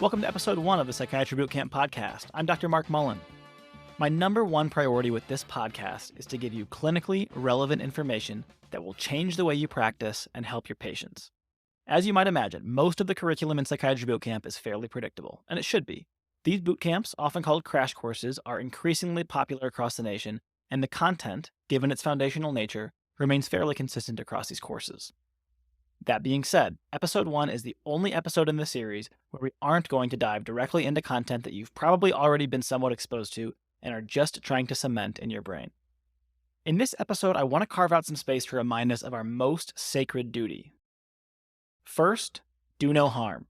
Welcome to episode 1 of the Psychiatry Boot Camp podcast. I'm Dr. Mark Mullen. My number one priority with this podcast is to give you clinically relevant information that will change the way you practice and help your patients. As you might imagine, most of the curriculum in Psychiatry Boot Camp is fairly predictable, and it should be. These boot camps, often called crash courses, are increasingly popular across the nation, and the content, given its foundational nature, remains fairly consistent across these courses. That being said, episode 1 is the only episode in the series where we aren't going to dive directly into content that you've probably already been somewhat exposed to and are just trying to cement in your brain. In this episode, I want to carve out some space to remind us of our most sacred duty. First, do no harm.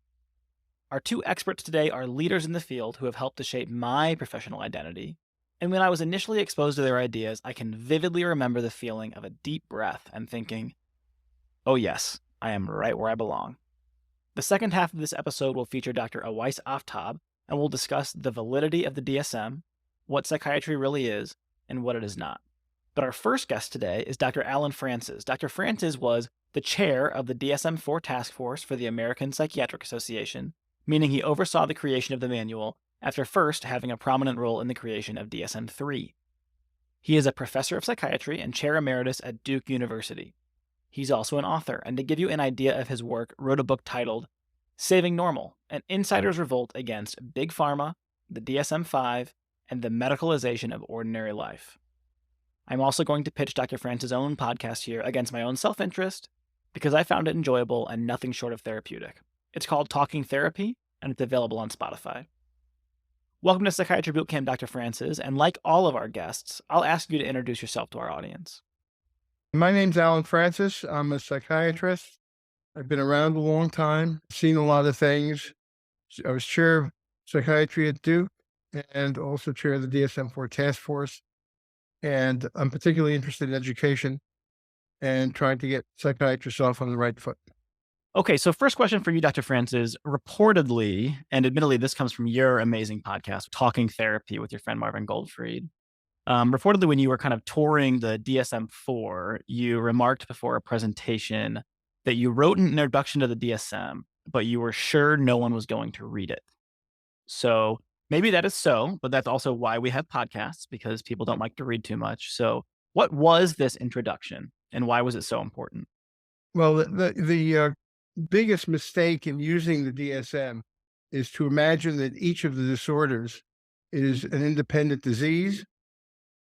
Our two experts today are leaders in the field who have helped to shape my professional identity, and when I was initially exposed to their ideas, I can vividly remember the feeling of a deep breath and thinking, oh yes, I am right where I belong. The second half of this episode will feature Dr. Awais Aftab, and we'll discuss the validity of the DSM, what psychiatry really is, and what it is not. But our first guest today is Dr. Alan Francis. Dr. Francis was the chair of the DSM-IV Task Force for the American Psychiatric Association, meaning he oversaw the creation of the manual after first having a prominent role in the creation of DSM-III. He is a professor of psychiatry and chair emeritus at Duke University. He's also an author, and to give you an idea of his work, wrote a book titled Saving Normal, an insider's revolt against Big Pharma, the DSM-5, and the medicalization of ordinary life. I'm also going to pitch Dr. Francis' own podcast here against my own self-interest because I found it enjoyable and nothing short of therapeutic. It's called Talking Therapy, and it's available on Spotify. Welcome to Psychiatry Boot Camp, Dr. Francis, and like all of our guests, I'll ask you to introduce yourself to our audience. My name's Alan Francis. I'm a psychiatrist. I've been around a long time, seen a lot of things. I was chair of psychiatry at Duke and also chair of the DSM-IV Task Force. And I'm particularly interested in education and trying to get psychiatrists off on the right foot. Okay, so first question for you, Dr. Francis. Reportedly, and admittedly, this comes from your amazing podcast, Talking Therapy with your friend Marvin Goldfried. Reportedly, when you were kind of touring the DSM-IV, you remarked before a presentation that you wrote an introduction to the DSM, but you were sure no one was going to read it. So maybe that is so, but that's also why we have podcasts, because people don't like to read too much. So what was this introduction, and why was it so important? Well, the biggest mistake in using the DSM is to imagine that each of the disorders is an independent disease,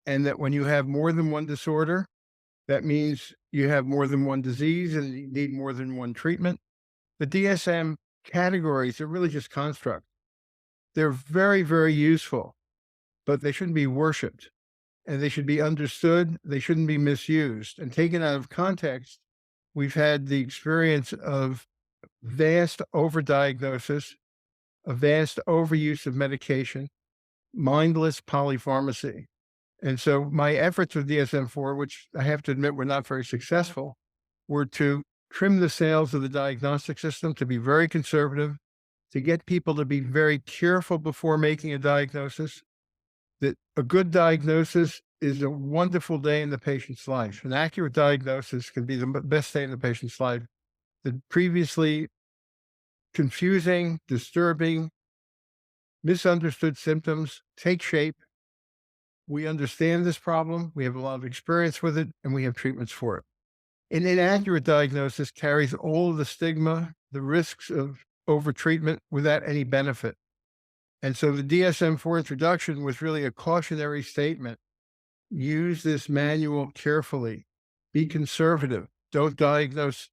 and that when you have more than one disorder, that means you have more than one disease and you need more than one treatment. The DSM categories are really just constructs. They're very, very useful, but they shouldn't be worshipped, and they should be understood. They shouldn't be misused. And taken out of context, we've had the experience of vast overdiagnosis, a vast overuse of medication, mindless polypharmacy. And so my efforts with DSM-IV, which I have to admit were not very successful, were to trim the sails of the diagnostic system, to be very conservative, to get people to be very careful before making a diagnosis, that a good diagnosis is a wonderful day in the patient's life. An accurate diagnosis can be the best day in the patient's life. The previously confusing, disturbing, misunderstood symptoms take shape. We understand this problem, we have a lot of experience with it, and we have treatments for it. An inaccurate diagnosis carries all of the stigma, the risks of overtreatment without any benefit. And so the DSM-IV introduction was really a cautionary statement. Use this manual carefully. Be conservative. Don't diagnose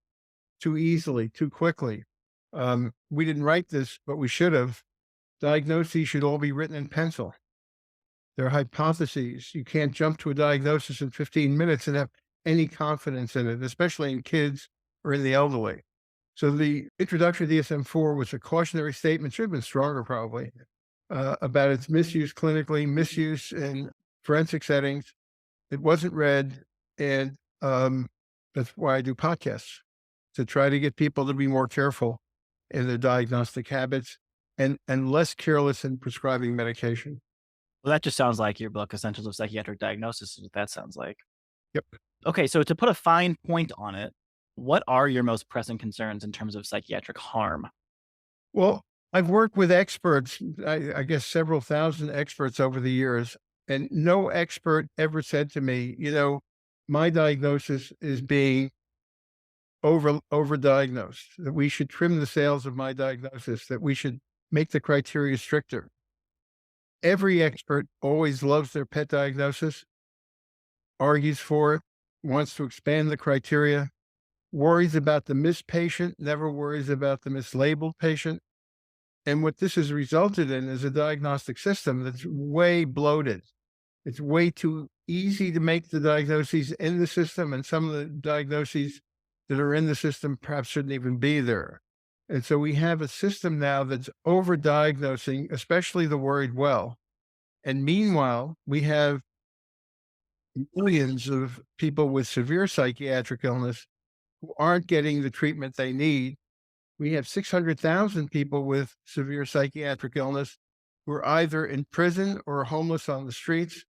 too easily, too quickly. We didn't write this, but we should have. Diagnoses should all be written in pencil. They're hypotheses. You can't jump to a diagnosis in 15 minutes and have any confidence in it, especially in kids or in the elderly. So the introduction to DSM-IV was a cautionary statement, should have been stronger probably, about its misuse clinically, misuse in forensic settings. It wasn't read, and that's why I do podcasts, to try to get people to be more careful in their diagnostic habits and less careless in prescribing medication. Well, that just sounds like your book, Essentials of Psychiatric Diagnosis, is what that sounds like. Yep. Okay, so to put a fine point on it, what are your most pressing concerns in terms of psychiatric harm? Well, I've worked with experts, I guess several thousand experts over the years, and no expert ever said to me, my diagnosis is being overdiagnosed, that we should trim the sails of my diagnosis, that we should make the criteria stricter. Every expert always loves their pet diagnosis, argues for it, wants to expand the criteria, worries about the missed patient, never worries about the mislabeled patient. And what this has resulted in is a diagnostic system that's way bloated. It's way too easy to make the diagnoses in the system, and some of the diagnoses that are in the system perhaps shouldn't even be there. And so we have a system now that's overdiagnosing, especially the worried well. And meanwhile, we have millions of people with severe psychiatric illness who aren't getting the treatment they need. We have 600,000 people with severe psychiatric illness who are either in prison or homeless on the streets,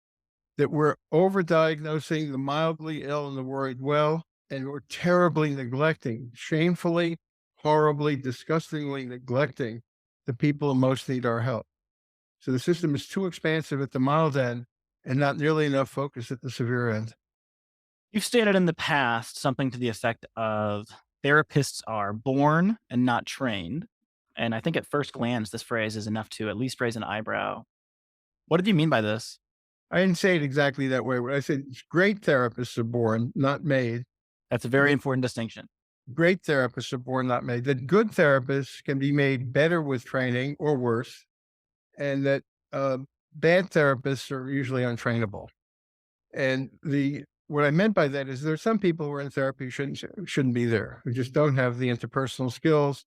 that we're overdiagnosing the mildly ill and the worried well, and we're terribly neglecting, shamefully, horribly, disgustingly neglecting the people who most need our help. So the system is too expansive at the mild end and not nearly enough focus at the severe end. You've stated in the past something to the effect of therapists are born and not trained. And I think at first glance, this phrase is enough to at least raise an eyebrow. What did you mean by this? I didn't say it exactly that way. What I said, great therapists are born, not made. That's a very important distinction. Great therapists are born, not made. That good therapists can be made better with training or worse, and that bad therapists are usually untrainable. And what I meant by that is there are some people who are in therapy who shouldn't be there, who just don't have the interpersonal skills,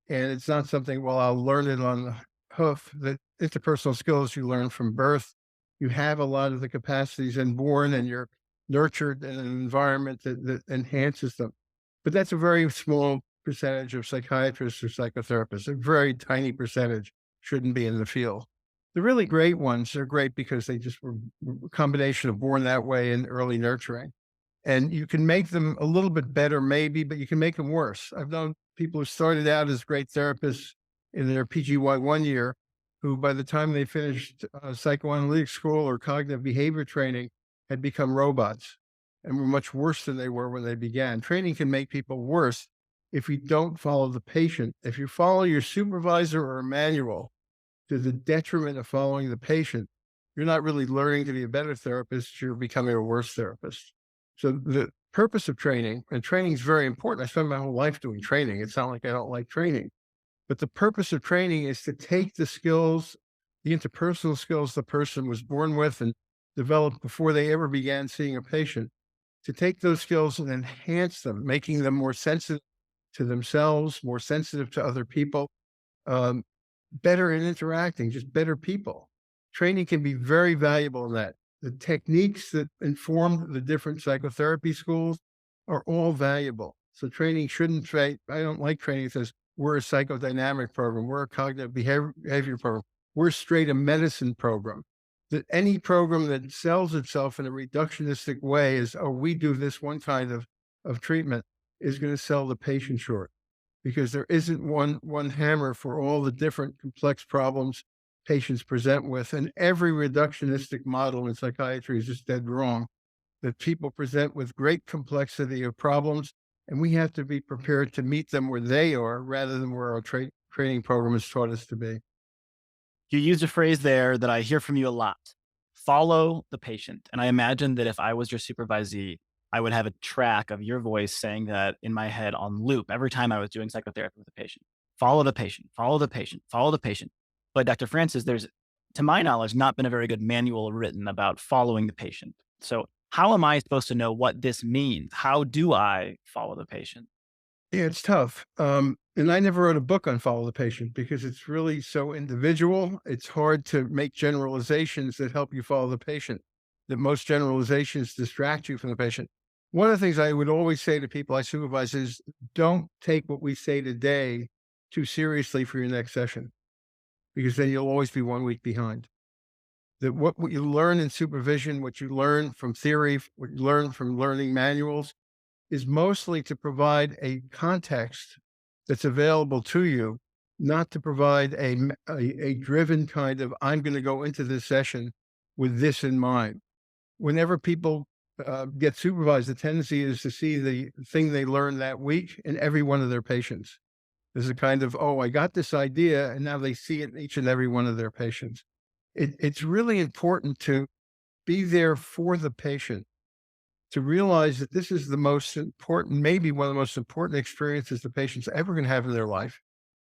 and it's not something. Well, I'll learn it on the hoof. The interpersonal skills you learn from birth. You have a lot of the capacities inborn, and you're nurtured in an environment that enhances them. But that's a very small percentage of psychiatrists or psychotherapists. A very tiny percentage shouldn't be in the field. The really great ones are great because they just were a combination of born that way and early nurturing. And you can make them a little bit better, maybe, but you can make them worse. I've known people who started out as great therapists in their PGY1 year, who by the time they finished psychoanalytic school or cognitive behavior training had become robots and were much worse than they were when they began. Training can make people worse if you don't follow the patient. If you follow your supervisor or a manual to the detriment of following the patient, you're not really learning to be a better therapist, you're becoming a worse therapist. So the purpose of training, and training is very important. I spent my whole life doing training. It's not like I don't like training. But the purpose of training is to take the skills, the interpersonal skills the person was born with and developed before they ever began seeing a patient, to take those skills and enhance them, making them more sensitive to themselves, more sensitive to other people, better in interacting, just better people. Training can be very valuable in that. The techniques that inform the different psychotherapy schools are all valuable. So training shouldn't I don't like training that says we're a psychodynamic program, we're a cognitive behavior program, we're straight a medicine program. That any program that sells itself in a reductionistic way is, oh, we do this one kind of treatment, is going to sell the patient short, because there isn't one hammer for all the different complex problems patients present with. And every reductionistic model in psychiatry is just dead wrong, that people present with great complexity of problems, and we have to be prepared to meet them where they are rather than where our training program has taught us to be. You used a phrase there that I hear from you a lot: follow the patient. And I imagine that if I was your supervisee, I would have a track of your voice saying that in my head on loop every time I was doing psychotherapy with a patient. Follow the patient, follow the patient, follow the patient. But Dr. Francis, there's, to my knowledge, not been a very good manual written about following the patient. So how am I supposed to know what this means? How do I follow the patient? Yeah, it's tough. And I never wrote a book on follow the patient because it's really so individual. It's hard to make generalizations that help you follow the patient, that most generalizations distract you from the patient. One of the things I would always say to people I supervise is don't take what we say today too seriously for your next session, because then you'll always be 1 week behind. That what you learn in supervision, what you learn from theory, what you learn from learning manuals, is mostly to provide a context that's available to you not to provide a driven kind of, I'm going to go into this session with this in mind. Whenever people get supervised, the tendency is to see the thing they learned that week in every one of their patients. There's a kind of, oh, I got this idea, and now they see it in each and every one of their patients. It's really important to be there for the patient, to realize that this is the most important, maybe one of the most important experiences the patient's ever going to have in their life.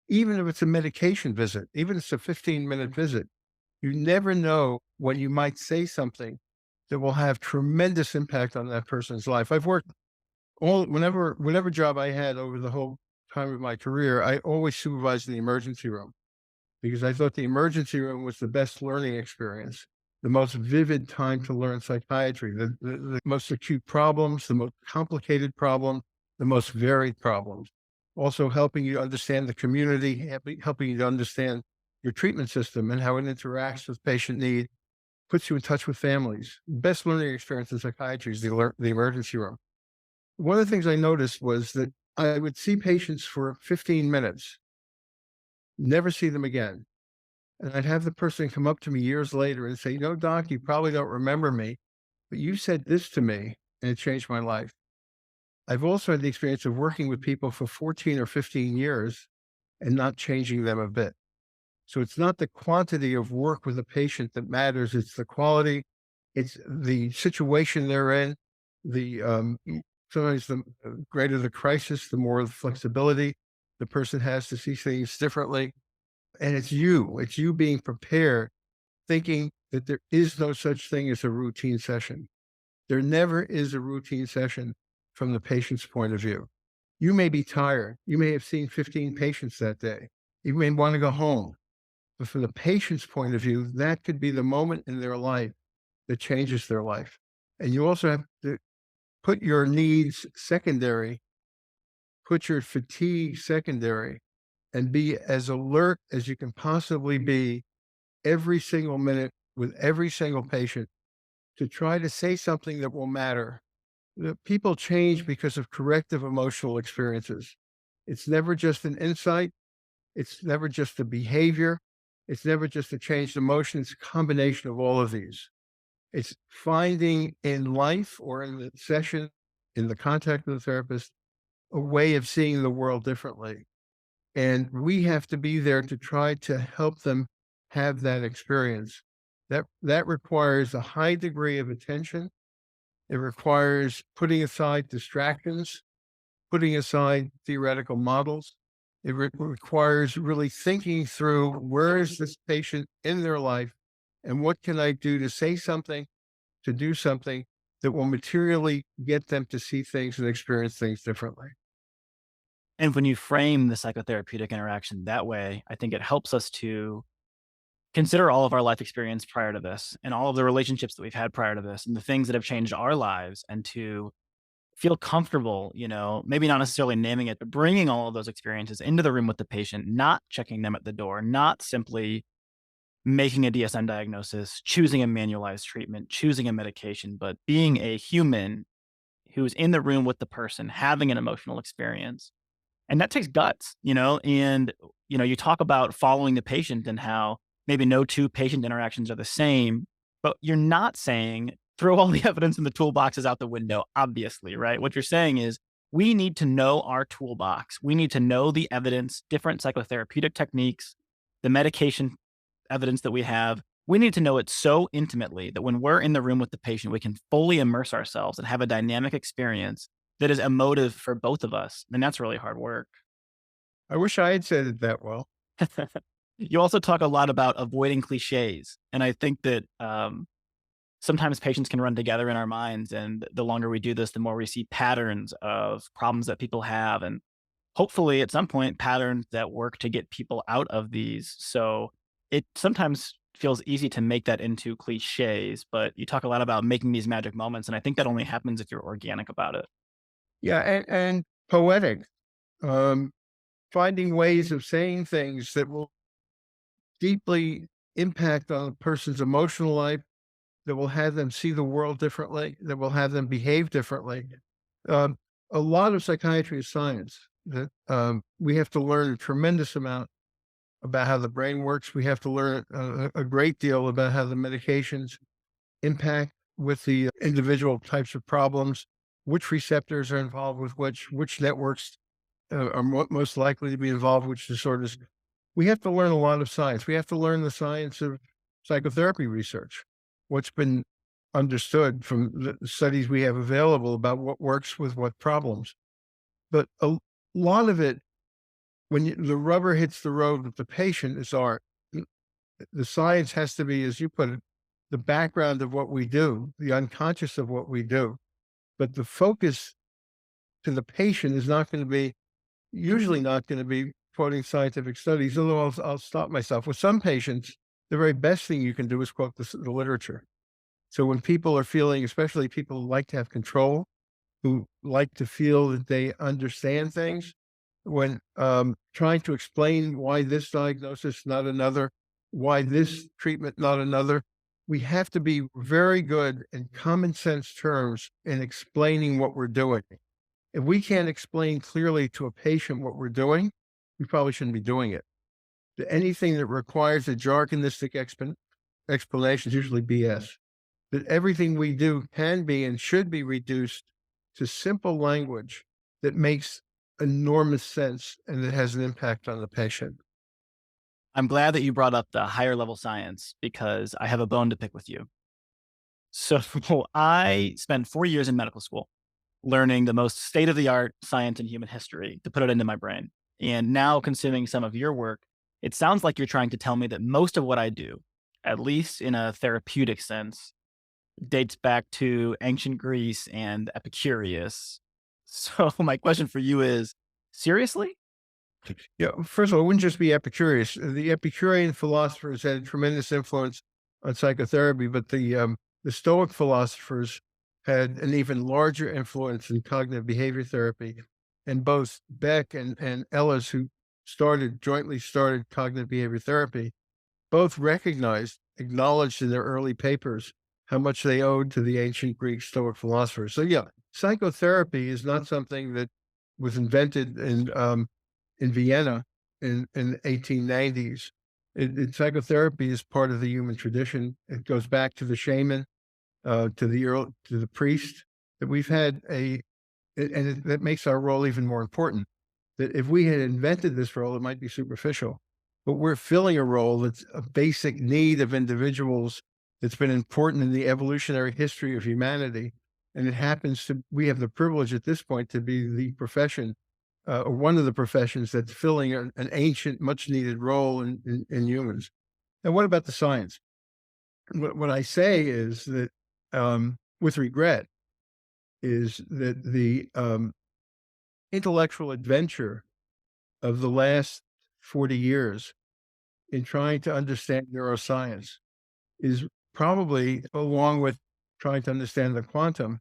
Even if it's a medication visit, even if it's a 15-minute visit, you never know when you might say something that will have tremendous impact on that person's life. I've worked whatever job I had over the whole time of my career, I always supervised in the emergency room because I thought the emergency room was the best learning experience, the most vivid time to learn psychiatry, the most acute problems, the most complicated problems, the most varied problems. Also helping you understand the community, helping you to understand your treatment system and how it interacts with patient need, puts you in touch with families. Best learning experience in psychiatry is the emergency room. One of the things I noticed was that I would see patients for 15 minutes, never see them again. And I'd have the person come up to me years later and say, doc, you probably don't remember me, but you said this to me and it changed my life. I've also had the experience of working with people for 14 or 15 years and not changing them a bit. So it's not the quantity of work with a patient that matters. It's the quality. It's the situation they're in. Sometimes the greater the crisis, the more the flexibility the person has to see things differently. And it's you being prepared, thinking that there is no such thing as a routine session. There never is a routine session from the patient's point of view. You may be tired. You may have seen 15 patients that day. You may want to go home. But from the patient's point of view, that could be the moment in their life that changes their life. And you also have to put your needs secondary, put your fatigue secondary, and be as alert as you can possibly be every single minute with every single patient to try to say something that will matter. People change because of corrective emotional experiences. It's never just an insight. It's never just a behavior. It's never just a changed emotion. It's a combination of all of these. It's finding in life or in the session, in the contact with the therapist, a way of seeing the world differently. And we have to be there to try to help them have that experience. That requires a high degree of attention. It requires putting aside distractions, putting aside theoretical models. It requires really thinking through where is this patient in their life and what can I do to say something, to do something that will materially get them to see things and experience things differently. And when you frame the psychotherapeutic interaction that way, I think it helps us to consider all of our life experience prior to this and all of the relationships that we've had prior to this and the things that have changed our lives and to feel comfortable, maybe not necessarily naming it, but bringing all of those experiences into the room with the patient, not checking them at the door, not simply making a DSM diagnosis, choosing a manualized treatment, choosing a medication, but being a human who's in the room with the person, having an emotional experience. And that takes guts, and, you talk about following the patient and how maybe no two patient interactions are the same, but you're not saying throw all the evidence in the toolboxes out the window, obviously, right? What you're saying is we need to know our toolbox. We need to know the evidence, different psychotherapeutic techniques, the medication evidence that we have. We need to know it so intimately that when we're in the room with the patient, we can fully immerse ourselves and have a dynamic experience that is emotive for both of us. And that's really hard work. I wish I had said it that well. You also talk a lot about avoiding cliches. And I think that sometimes patients can run together in our minds. And the longer we do this, the more we see patterns of problems that people have. And hopefully at some point, patterns that work to get people out of these. So it sometimes feels easy to make that into cliches, but you talk a lot about making these magic moments. And I think that only happens if you're organic about it. Yeah, and poetic, um, finding ways of saying things that will deeply impact on a person's emotional life, that will have them see the world differently, that will have them behave differently. Um, a lot of psychiatry is science that we have to learn a tremendous amount about how the brain works. We have to learn a great deal about how the medications impact with the individual types of problems, which receptors are involved with which networks are most likely to be involved with which disorders. We have to learn a lot of science. We have to learn the science of psychotherapy research, what's been understood from the studies we have available about what works with what problems. But a lot of it, when the rubber hits the road with the patient, is art. The science has to be, as you put it, the background of what we do, the unconscious of what we do. But the focus to the patient is not going to be, usually not going to be quoting scientific studies, although I'll stop myself. With some patients, the very best thing you can do is quote the literature. So when people are feeling, especially people who like to have control, who like to feel that they understand things, when trying to explain why this diagnosis, not another, why this treatment, not another, we have to be very good in common sense terms in explaining what we're doing. If we can't explain clearly to a patient what we're doing, we probably shouldn't be doing it. Anything that requires a jargonistic explanation is usually BS. That everything we do can be and should be reduced to simple language that makes enormous sense and that has an impact on the patient. I'm glad that you brought up the higher level science because I have a bone to pick with you. So I spent 4 years in medical school learning the most state of the art science in human history to put it into my brain. And now, consuming some of your work, it sounds like you're trying to tell me that most of what I do, at least in a therapeutic sense, dates back to ancient Greece and Epicurus. So, my question for you is seriously? Yeah, first of all, it wouldn't just be Epicurus. The Epicurean philosophers had a tremendous influence on psychotherapy, but the Stoic philosophers had an even larger influence in cognitive behavior therapy. And both Beck and Ellis, who jointly started cognitive behavior therapy, both acknowledged in their early papers how much they owed to the ancient Greek Stoic philosophers. So yeah, psychotherapy is not something that was invented in Vienna in the 1890s. Psychotherapy is part of the human tradition. It goes back to the shaman, to the priest. That we've had that makes our role even more important. That if we had invented this role, it might be superficial, but we're filling a role that's a basic need of individuals that's been important in the evolutionary history of humanity. And we have the privilege at this point to be the profession, or one of the professions that's filling an ancient, much needed role in humans. And what about the science? What I say is that, with regret, is that the intellectual adventure of the last 40 years in trying to understand neuroscience is probably, along with trying to understand the quantum,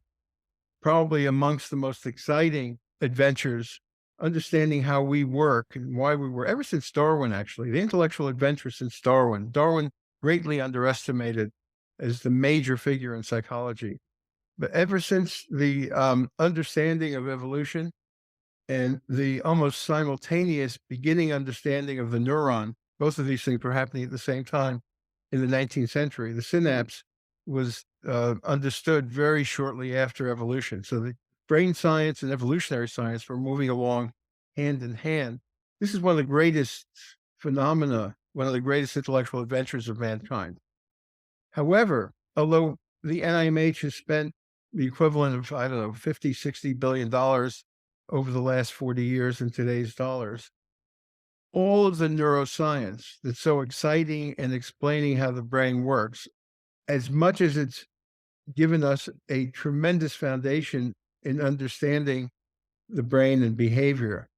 probably amongst the most exciting adventures, understanding how we work and why we were, ever since Darwin, actually, the intellectual adventure since Darwin. Darwin greatly underestimated as the major figure in psychology. But ever since the understanding of evolution and the almost simultaneous beginning understanding of the neuron, both of these things were happening at the same time in the 19th century. The synapse was understood very shortly after evolution. So the brain science and evolutionary science were moving along hand in hand. This is one of the greatest phenomena, one of the greatest intellectual adventures of mankind. However, although the NIMH has spent the equivalent of, I don't know, 50, $60 billion over the last 40 years in today's dollars, all of the neuroscience that's so exciting and explaining how the brain works, as much as it's given us a tremendous foundation in understanding the brain and behavior,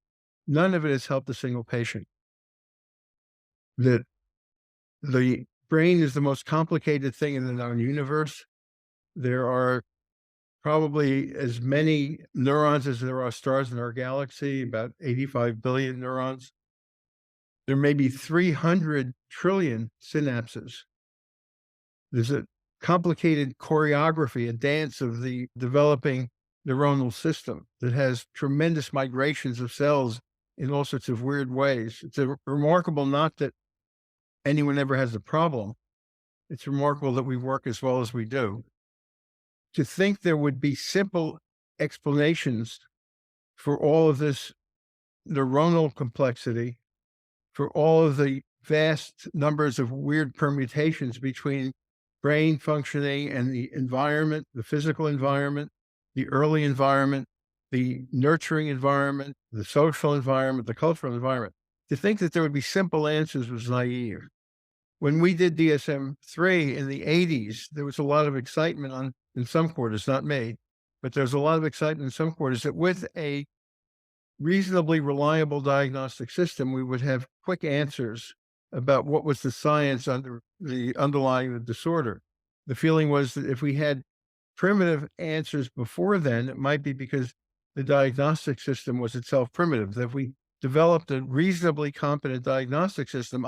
none of it has helped a single patient. That the brain is the most complicated thing in the known universe. There are probably as many neurons as there are stars in our galaxy, about 85 billion neurons. There may be 300 trillion synapses. There's a complicated choreography, a dance of the developing neuronal system that has tremendous migrations of cells in all sorts of weird ways. It's remarkable not that anyone ever has a problem. It's remarkable that we work as well as we do. To think there would be simple explanations for all of this neuronal complexity, for all of the vast numbers of weird permutations between brain functioning and the environment, the physical environment, the early environment, the nurturing environment, the social environment, the cultural environment. To think that there would be simple answers was naive. When we did DSM-III in the 80s, there was a lot of excitement in some quarters, not me, but there was a lot of excitement in some quarters that with a reasonably reliable diagnostic system, we would have quick answers about what was the science underlying the disorder. The feeling was that if we had primitive answers before then, it might be because the diagnostic system was itself primitive. That if we developed a reasonably competent diagnostic system,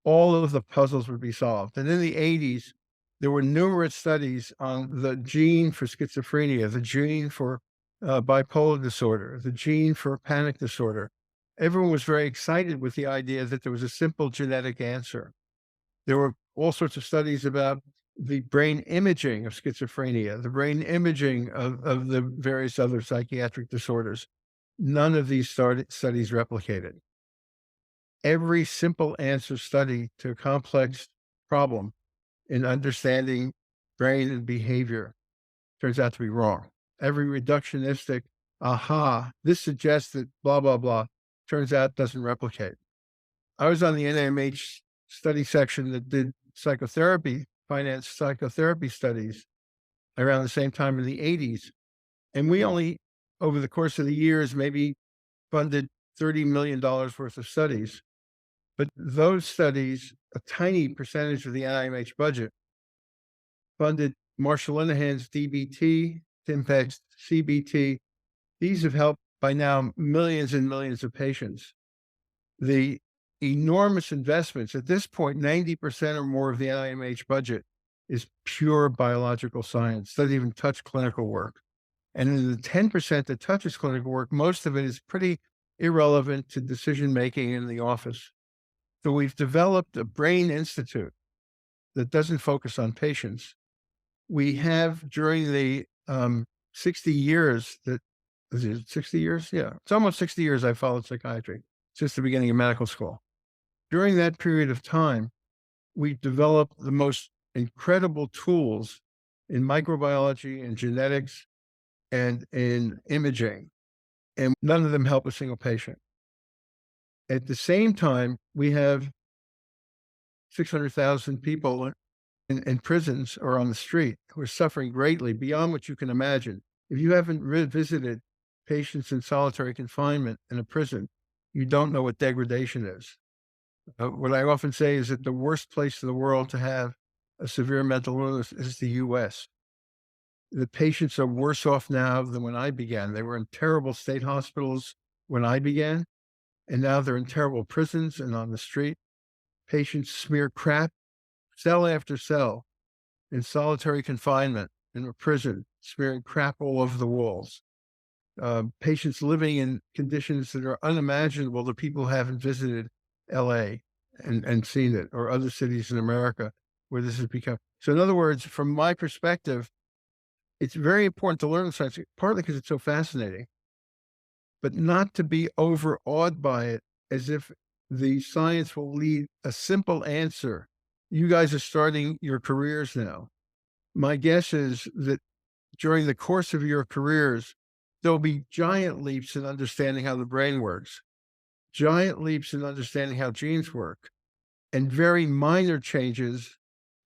all of the puzzles would be solved. And in the 80s, there were numerous studies on the gene for schizophrenia, the gene for bipolar disorder, the gene for panic disorder. Everyone was very excited with the idea that there was a simple genetic answer. There were all sorts of studies about the brain imaging of schizophrenia, the brain imaging of the various other psychiatric disorders. None of these studies replicated. Every simple answer study to a complex problem in understanding brain and behavior turns out to be wrong. Every reductionistic, this suggests that blah, blah, blah, turns out doesn't replicate. I was on the NIMH study section that did finance psychotherapy studies around the same time in the 80s. And we only, over the course of the years, maybe funded $30 million worth of studies. But those studies, a tiny percentage of the NIMH budget, funded Marshall Linehan's DBT, Tim Peck's CBT. These have helped by now millions and millions of patients. The enormous investments, at this point, 90% or more of the NIMH budget is pure biological science, doesn't even touch clinical work. And in the 10% that touches clinical work, most of it is pretty irrelevant to decision-making in the office. So we've developed a brain institute that doesn't focus on patients. We have, during the 60 years is it 60 years? Yeah, it's almost 60 years I followed psychiatry since the beginning of medical school. During that period of time, we've developed the most incredible tools in microbiology and genetics and in imaging, and none of them help a single patient. At the same time, we have 600,000 people in prisons or on the street who are suffering greatly beyond what you can imagine. If you haven't visited patients in solitary confinement in a prison, you don't know what degradation is. What I often say is that the worst place in the world to have a severe mental illness is the US. The patients are worse off now than when I began. They were in terrible state hospitals when I began, and now they're in terrible prisons and on the street. Patients smear crap, cell after cell, in solitary confinement in a prison, smearing crap all over the walls. Patients living in conditions that are unimaginable to people who haven't visited LA and seen it, or other cities in America where this has become. So in other words, from my perspective, it's very important to learn science, partly because it's so fascinating, but not to be overawed by it as if the science will lead a simple answer. You guys are starting your careers now. My guess is that during the course of your careers, there'll be giant leaps in understanding how the brain works, giant leaps in understanding how genes work, and very minor changes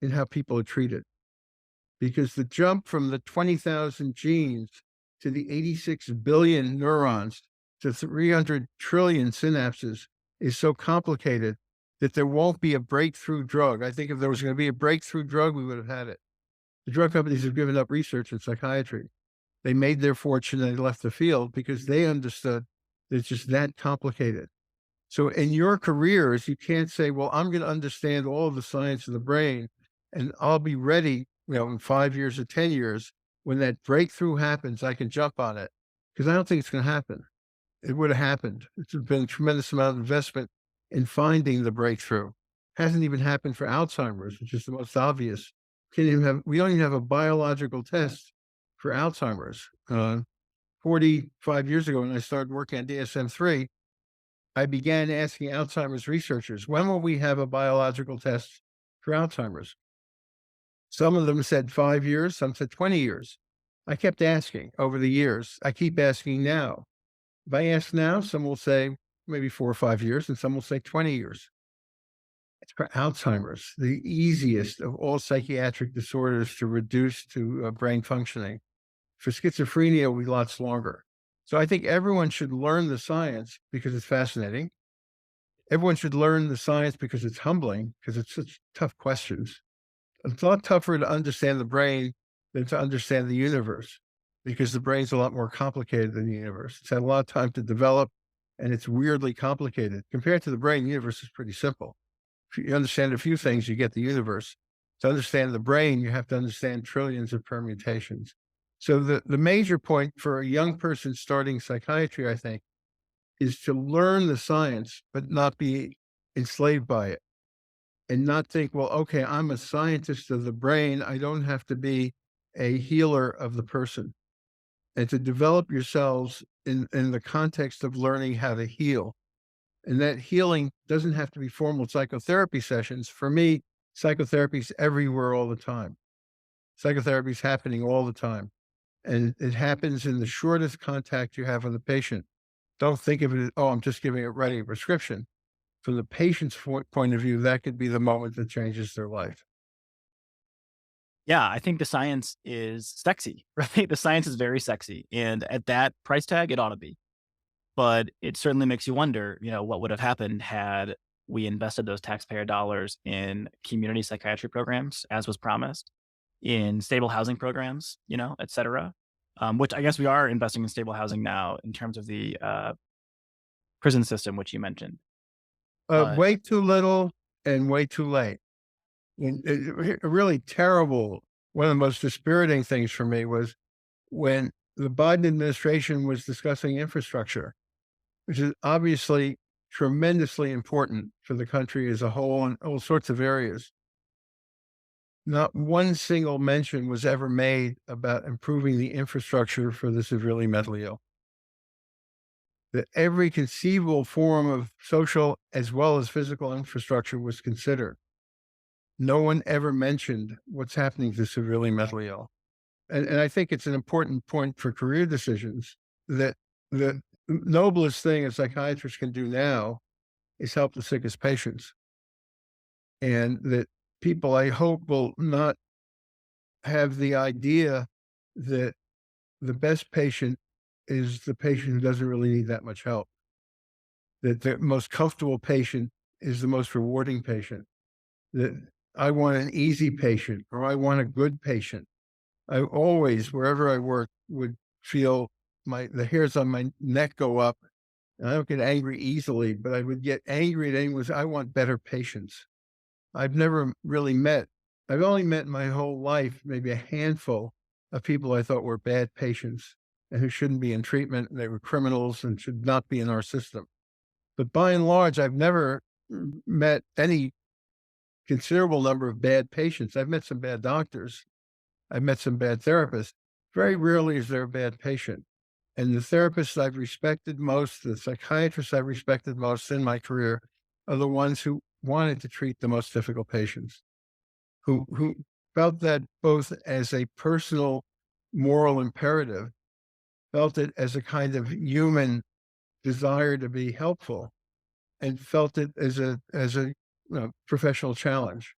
in how people are treated. Because the jump from the 20,000 genes to the 86 billion neurons to 300 trillion synapses is so complicated that there won't be a breakthrough drug. I think if there was going to be a breakthrough drug, we would have had it. The drug companies have given up research in psychiatry. They made their fortune and they left the field because they understood that it's just that complicated. So in your careers, you can't say, well, I'm going to understand all of the science of the brain and I'll be ready, in 5 years or 10 years, when that breakthrough happens, I can jump on it. Because I don't think it's going to happen. it would have happened. It's been a tremendous amount of investment in finding the breakthrough. Hasn't even happened for Alzheimer's, which is the most obvious. We don't even have a biological test for Alzheimer's. 45 years ago, when I started working on DSM-III, I began asking Alzheimer's researchers, when will we have a biological test for Alzheimer's? Some of them said 5 years, some said 20 years. I kept asking over the years. I keep asking now. If I ask now, some will say maybe 4 or 5 years, and some will say 20 years. It's for Alzheimer's, the easiest of all psychiatric disorders to reduce to brain functioning. For schizophrenia, it'll be lots longer. So I think everyone should learn the science because it's fascinating. Everyone should learn the science because it's humbling, because it's such tough questions. It's a lot tougher to understand the brain than to understand the universe, because the brain's a lot more complicated than the universe. It's had a lot of time to develop, and it's weirdly complicated. Compared to the brain, the universe is pretty simple. If you understand a few things, you get the universe. To understand the brain, you have to understand trillions of permutations. So the major point for a young person starting psychiatry, I think, is to learn the science, but not be enslaved by it. And not think, well, okay, I'm a scientist of the brain. I don't have to be a healer of the person. And to develop yourselves in the context of learning how to heal. And that healing doesn't have to be formal psychotherapy sessions. For me, psychotherapy is everywhere all the time. Psychotherapy is happening all the time. And it happens in the shortest contact you have with the patient. Don't think of it as, oh, I'm just writing a prescription. From the patient's point of view, that could be the moment that changes their life. Yeah, I think the science is sexy, right? The science is very sexy. And at that price tag, it ought to be. But it certainly makes you wonder, what would have happened had we invested those taxpayer dollars in community psychiatry programs, as was promised, in stable housing programs, et cetera. Which I guess we are investing in stable housing now in terms of the prison system, which you mentioned. But Way too little and way too late. And really terrible. One of the most dispiriting things for me was when the Biden administration was discussing infrastructure, which is obviously tremendously important for the country as a whole in all sorts of areas. Not one single mention was ever made about improving the infrastructure for the severely mentally ill. That every conceivable form of social as well as physical infrastructure was considered. No one ever mentioned what's happening to severely mentally ill. And I think it's an important point for career decisions that the noblest thing a psychiatrist can do now is help the sickest patients. And that people, I hope, will not have the idea that the best patient is the patient who doesn't really need that much help. That the most comfortable patient is the most rewarding patient. That I want an easy patient or I want a good patient. I always, wherever I work, would feel the hairs on my neck go up. And I don't get angry easily, but I would get angry at anyone. I want better patients. I've never really I've only met in my whole life maybe a handful of people I thought were bad patients and who shouldn't be in treatment. They were criminals and should not be in our system. But by and large, I've never met any considerable number of bad patients. I've met some bad doctors. I've met some bad therapists. Very rarely is there a bad patient. And the therapists I've respected most, the psychiatrists I've respected most in my career are the ones who wanted to treat the most difficult patients, who felt that both as a personal moral imperative, felt it as a kind of human desire to be helpful, and felt it as a professional challenge.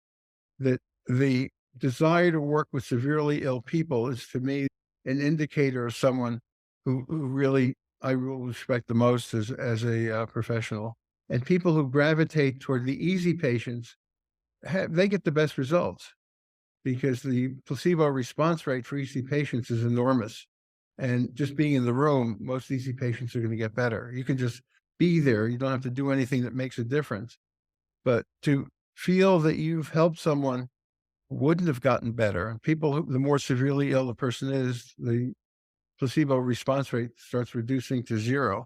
That the desire to work with severely ill people is, to me, an indicator of someone who really I will respect the most as a professional. And people who gravitate toward the easy patients, they get the best results because the placebo response rate for easy patients is enormous. And just being in the room, most easy patients are going to get better. You can just be there. You don't have to do anything that makes a difference. But to feel that you've helped someone who wouldn't have gotten better, the more severely ill the person is, the placebo response rate starts reducing to zero.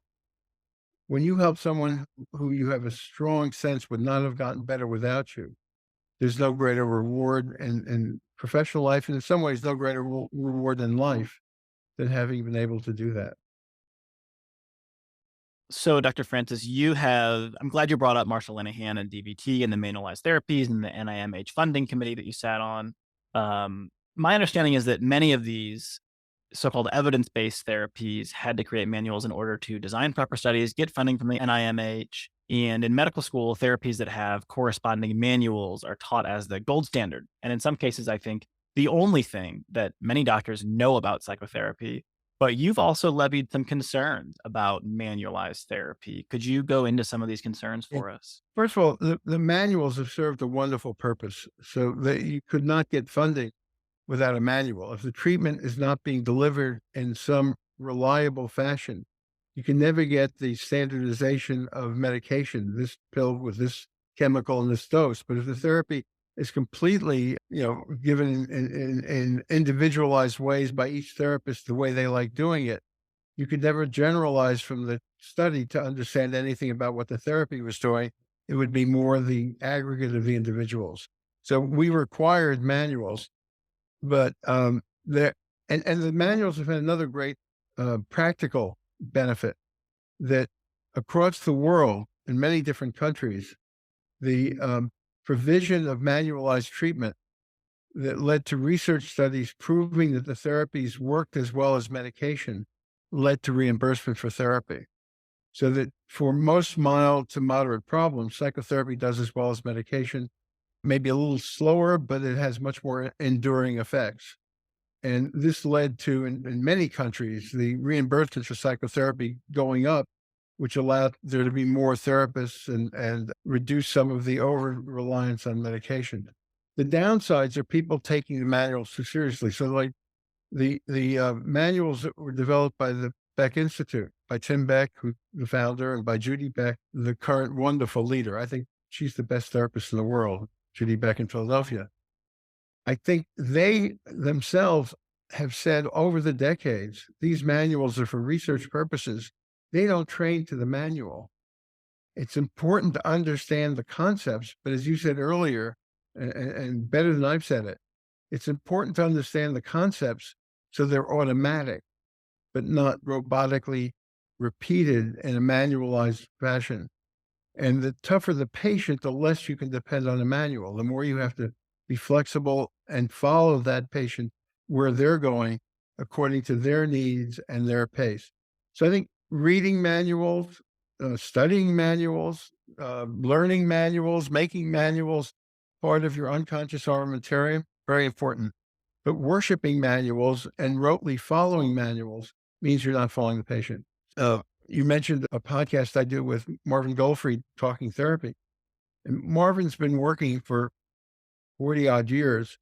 When you help someone who you have a strong sense would not have gotten better without you, there's no greater reward in professional life, and in some ways, no greater reward in life than having been able to do that. So, Dr. Francis, I'm glad you brought up Marshall Linehan and DBT and the manualized therapies and the NIMH funding committee that you sat on. My understanding is that many of these so-called evidence-based therapies had to create manuals in order to design proper studies, get funding from the NIMH. And in medical school, therapies that have corresponding manuals are taught as the gold standard. And in some cases, I think the only thing that many doctors know about psychotherapy. But you've also levied some concerns about manualized therapy. Could you go into some of these concerns Yeah. for us? First of all, the manuals have served a wonderful purpose so that you could not get funding without a manual. If the treatment is not being delivered in some reliable fashion, you can never get the standardization of medication, this pill with this chemical and this dose. But if the therapy is completely, given in individualized ways by each therapist the way they like doing it, you could never generalize from the study to understand anything about what the therapy was doing. It would be more the aggregate of the individuals. So we required manuals, but there and the manuals have had another great practical benefit that across the world in many different countries, the provision of manualized treatment that led to research studies proving that the therapies worked as well as medication led to reimbursement for therapy. So that for most mild to moderate problems, psychotherapy does as well as medication, maybe a little slower, but it has much more enduring effects. And this led to, in many countries, the reimbursement for psychotherapy going up, which allowed there to be more therapists and reduce some of the over reliance on medication. The downsides are people taking the manuals too seriously. So, like the manuals that were developed by the Beck Institute, by Tim Beck, who's the founder, and by Judy Beck, the current wonderful leader. I think she's the best therapist in the world, Judy Beck in Philadelphia. I think they themselves have said over the decades, these manuals are for research purposes. They don't train to the manual. It's important to understand the concepts, but as you said earlier, and better than I've said it, it's important to understand the concepts so they're automatic, but not robotically repeated in a manualized fashion. And the tougher the patient, the less you can depend on a manual. The more you have to be flexible and follow that patient where they're going according to their needs and their pace. So I think reading manuals, studying manuals, learning manuals, making manuals part of your unconscious armamentarium, very important. But worshiping manuals and rotely following manuals means you're not following the patient. You mentioned a podcast I do with Marvin Goldfried, Talking Therapy. And Marvin's been working for 40 odd years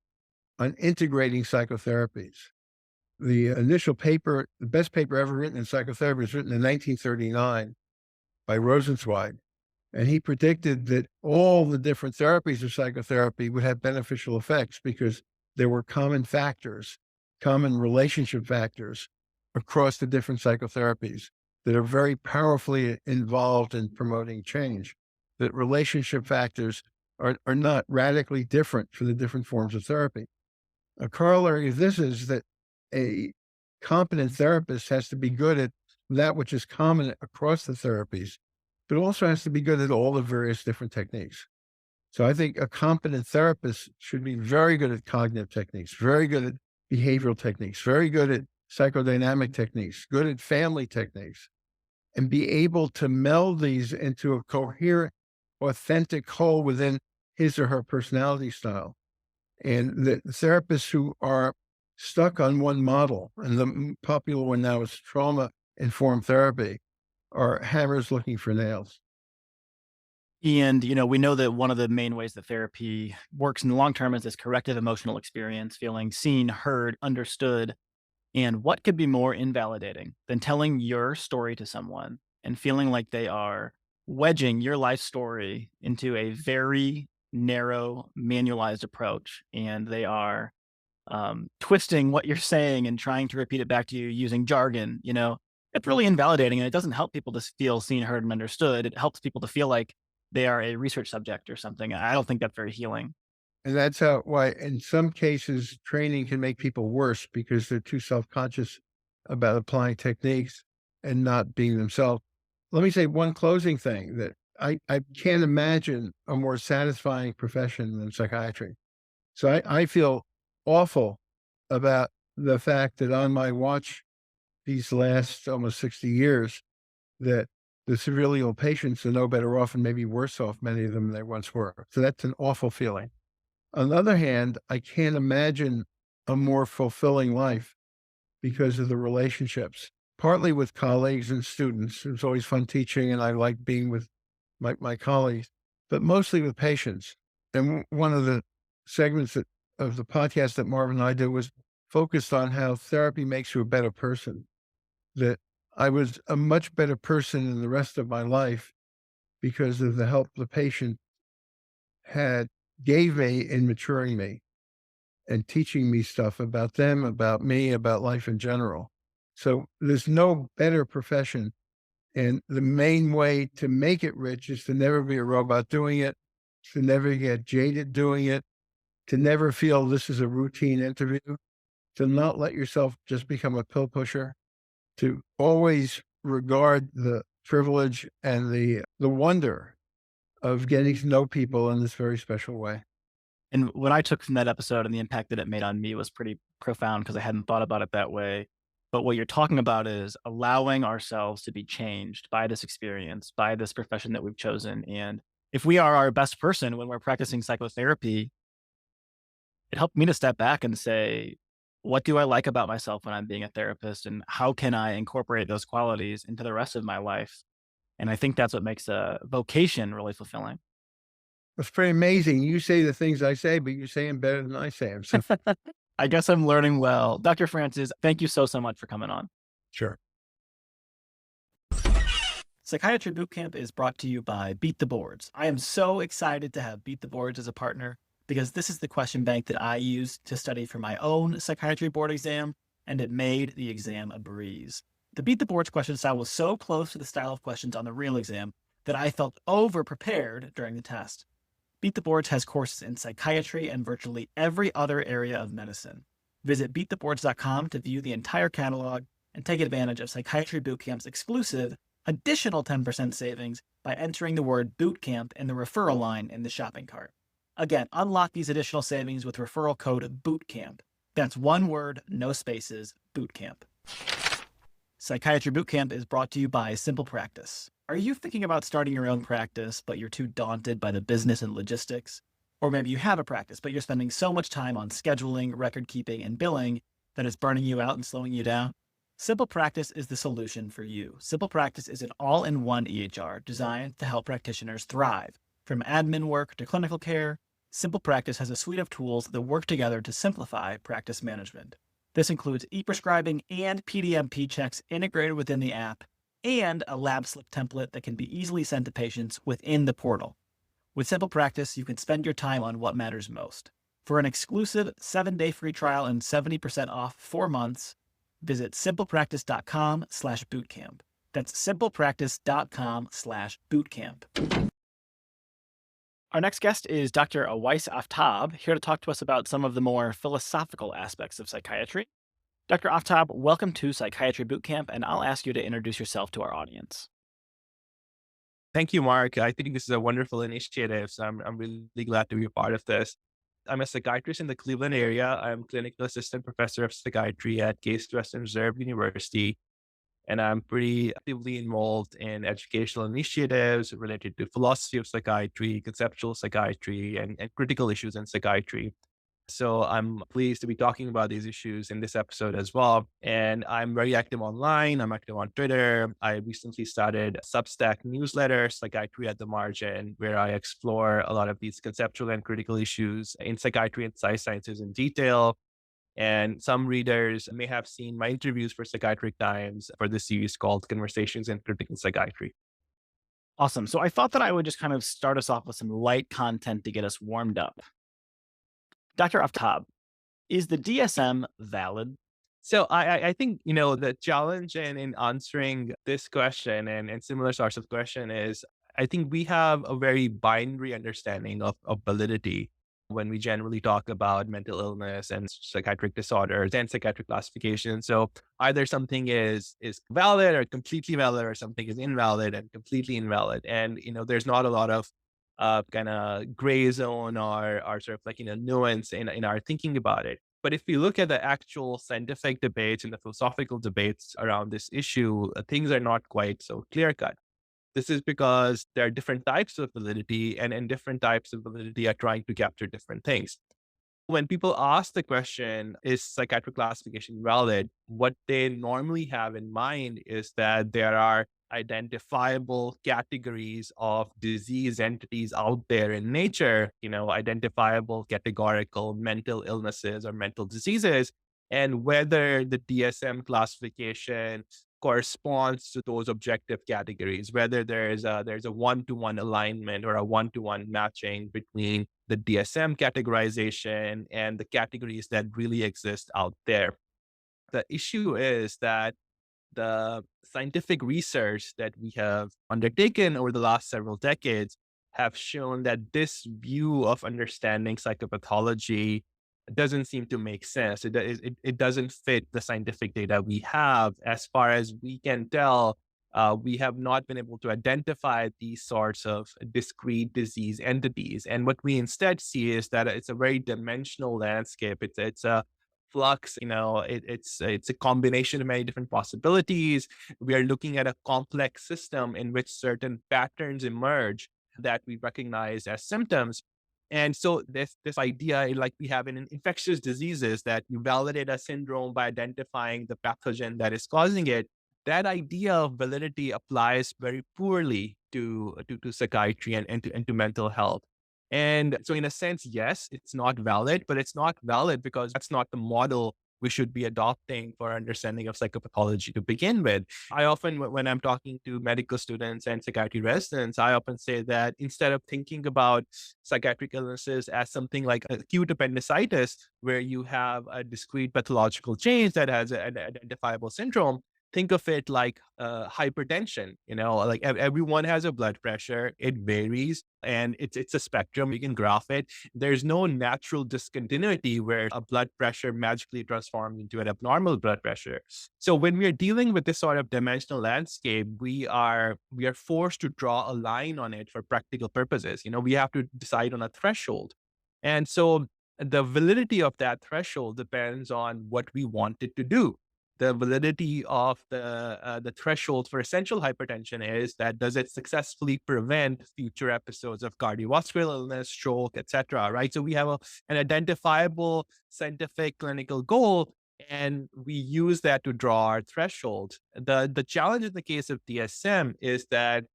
on integrating psychotherapies. The initial paper, the best paper ever written in psychotherapy, was written in 1939 by Rosenzweig. And he predicted that all the different therapies of psychotherapy would have beneficial effects because there were common factors, common relationship factors across the different psychotherapies that are very powerfully involved in promoting change. That relationship factors are not radically different for the different forms of therapy. A corollary of this is that a competent therapist has to be good at that which is common across the therapies, but also has to be good at all the various different techniques. So I think a competent therapist should be very good at cognitive techniques, very good at behavioral techniques, very good at psychodynamic techniques, good at family techniques, and be able to meld these into a coherent, authentic whole within his or her personality style. And the therapists who are stuck on one model, and the popular one now is trauma-informed therapy, are hammers looking for nails. And, we know that one of the main ways that therapy works in the long term is this corrective emotional experience, feeling seen, heard, understood. And what could be more invalidating than telling your story to someone and feeling like they are wedging your life story into a very narrow, manualized approach, and they are twisting what you're saying and trying to repeat it back to you using jargon, It's really invalidating, and it doesn't help people to feel seen, heard, and understood. It helps people to feel like they are a research subject or something. I don't think that's very healing. And that's how why in some cases training can make people worse because they're too self-conscious about applying techniques and not being themselves. Let me say one closing thing that I can't imagine a more satisfying profession than psychiatry. So I feel awful about the fact that on my watch these last almost 60 years, that the severely ill patients are no better off and maybe worse off, many of them, than they once were. So that's an awful feeling. On the other hand, I can't imagine a more fulfilling life because of the relationships, partly with colleagues and students. It was always fun teaching, and I like being with my colleagues, but mostly with patients. And one of the segments of the podcast that Marvin and I did was focused on how therapy makes you a better person, that I was a much better person in the rest of my life because of the help the patient had gave me in maturing me and teaching me stuff about them, about me, about life in general. So there's no better profession. And the main way to make it rich is to never be a robot doing it, to never get jaded doing it, to never feel this is a routine interview, to not let yourself just become a pill pusher, to always regard the privilege and the wonder of getting to know people in this very special way. And what I took from that episode and the impact that it made on me was pretty profound because I hadn't thought about it that way. But what you're talking about is allowing ourselves to be changed by this experience, by this profession that we've chosen. And if we are our best person when we're practicing psychotherapy, it helped me to step back and say, what do I like about myself when I'm being a therapist? And how can I incorporate those qualities into the rest of my life? And I think that's what makes a vocation really fulfilling. It's pretty amazing. You say the things I say, but you say them better than I say them. So I guess I'm learning well. Dr. Francis, thank you so much for coming on. sure. Psychiatry Boot Camp is brought to you by Beat the Boards. I am so excited to have Beat the Boards as a partner because this is the question bank that I used to study for my own psychiatry board exam, and it made the exam a breeze. The Beat the Boards question style was so close to the style of questions on the real exam that I felt over-prepared during the test. Beat the Boards has courses in psychiatry and virtually every other area of medicine. Visit beattheboards.com to view the entire catalog and take advantage of Psychiatry Boot Camp's exclusive additional 10% savings by entering the word bootcamp in the referral line in the shopping cart. Again, unlock these additional savings with referral code BOOTCAMP. That's one word, no spaces, bootcamp. Psychiatry Boot Camp is brought to you by Simple Practice. Are you thinking about starting your own practice, but you're too daunted by the business and logistics? Or maybe you have a practice, but you're spending so much time on scheduling, record keeping, and billing that it's burning you out and slowing you down? Simple Practice is the solution for you. Simple Practice is an all-in-one EHR designed to help practitioners thrive. From admin work to clinical care, Simple Practice has a suite of tools that work together to simplify practice management. This includes e-prescribing and PDMP checks integrated within the app, and a lab slip template that can be easily sent to patients within the portal. With Simple Practice, you can spend your time on what matters most. For an exclusive 7-day free trial and 70% off 4 months, visit simplepractice.com/bootcamp. That's simplepractice.com/bootcamp. Our next guest is Dr. Awais Aftab, here to talk to us about some of the more philosophical aspects of psychiatry. Dr. Aftab, welcome to Psychiatry Boot Camp, and I'll ask you to introduce yourself to our audience. Thank you, Mark. I think this is a wonderful initiative, so I'm really glad to be a part of this. I'm a psychiatrist in the Cleveland area. I'm clinical assistant professor of psychiatry at Case Western Reserve University, and I'm pretty actively involved in educational initiatives related to philosophy of psychiatry, conceptual psychiatry, and critical issues in psychiatry. So I'm pleased to be talking about these issues in this episode as well. And I'm very active online. I'm active on Twitter. I recently started a Substack newsletter, Psychiatry at the Margin, where I explore a lot of these conceptual and critical issues in psychiatry and sciences in detail. And some readers may have seen my interviews for Psychiatric Times for this series called Conversations in Critical Psychiatry. Awesome. So I thought that I would just kind of start us off with some light content to get us warmed up. Dr. Aftab, is the DSM valid? So I think, the challenge in answering this question and similar sorts of question is, I think we have a very binary understanding of validity when we generally talk about mental illness and psychiatric disorders and psychiatric classification. So either something is valid or completely valid, or something is invalid and completely invalid. And, there's not a lot of kind of gray zone or sort of like, nuance in our thinking about it. But if we look at the actual scientific debates and the philosophical debates around this issue, things are not quite so clear cut. This is because there are different types of validity, and different types of validity are trying to capture different things. When people ask the question, is psychiatric classification valid? What they normally have in mind is that there are identifiable categories of disease entities out there in nature, identifiable categorical mental illnesses or mental diseases, and whether the DSM classification corresponds to those objective categories, whether there's a one-to-one alignment or a one-to-one matching between the DSM categorization and the categories that really exist out there. The issue is that the scientific research that we have undertaken over the last several decades have shown that this view of understanding psychopathology doesn't seem to make sense. It doesn't fit the scientific data we have. As far as we can tell, we have not been able to identify these sorts of discrete disease entities. And what we instead see is that it's a very dimensional landscape. It's a flux, it's a combination of many different possibilities. We are looking at a complex system in which certain patterns emerge that we recognize as symptoms. And so this idea, like we have in infectious diseases, that you validate a syndrome by identifying the pathogen that is causing it. That idea of validity applies very poorly to psychiatry and to mental health. And so in a sense, yes, it's not valid, but it's not valid because that's not the model we should be adopting for understanding of psychopathology to begin with. I often, when I'm talking to medical students and psychiatry residents, I often say that instead of thinking about psychiatric illnesses as something like acute appendicitis, where you have a discrete pathological change that has an identifiable syndrome, think of it like hypertension. Like everyone has a blood pressure. It varies, and it's a spectrum. You can graph it. There's no natural discontinuity where a blood pressure magically transforms into an abnormal blood pressure. So when we are dealing with this sort of dimensional landscape, we are forced to draw a line on it for practical purposes. We have to decide on a threshold. And so the validity of that threshold depends on what we want it to do. The validity of the threshold for essential hypertension is that does it successfully prevent future episodes of cardiovascular illness, stroke, etc. Right? So we have an identifiable scientific clinical goal, and we use that to draw our threshold. The challenge in the case of DSM is that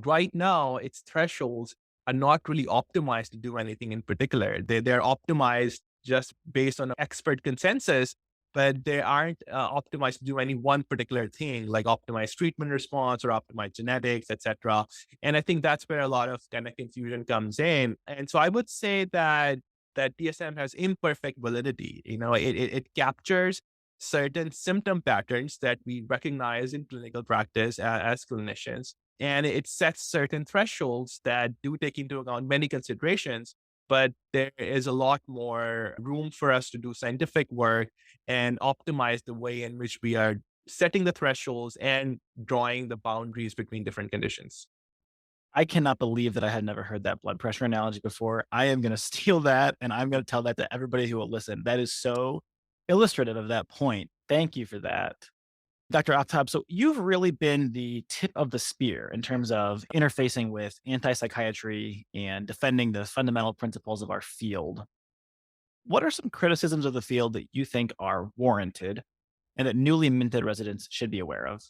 right now its thresholds are not really optimized to do anything in particular. They're optimized just based on expert consensus, but they aren't optimized to do any one particular thing, like optimize treatment response or optimize genetics, etc. And I think that's where a lot of kind of confusion comes in. And so I would say that DSM has imperfect validity. It captures certain symptom patterns that we recognize in clinical practice as clinicians, and it sets certain thresholds that do take into account many considerations. But there is a lot more room for us to do scientific work and optimize the way in which we are setting the thresholds and drawing the boundaries between different conditions. I cannot believe that I had never heard that blood pressure analogy before. I am going to steal that and I'm going to tell that to everybody who will listen. That is so illustrative of that point. Thank you for that. Dr. Aftab, so you've really been the tip of the spear in terms of interfacing with anti-psychiatry and defending the fundamental principles of our field. What are some criticisms of the field that you think are warranted and that newly minted residents should be aware of?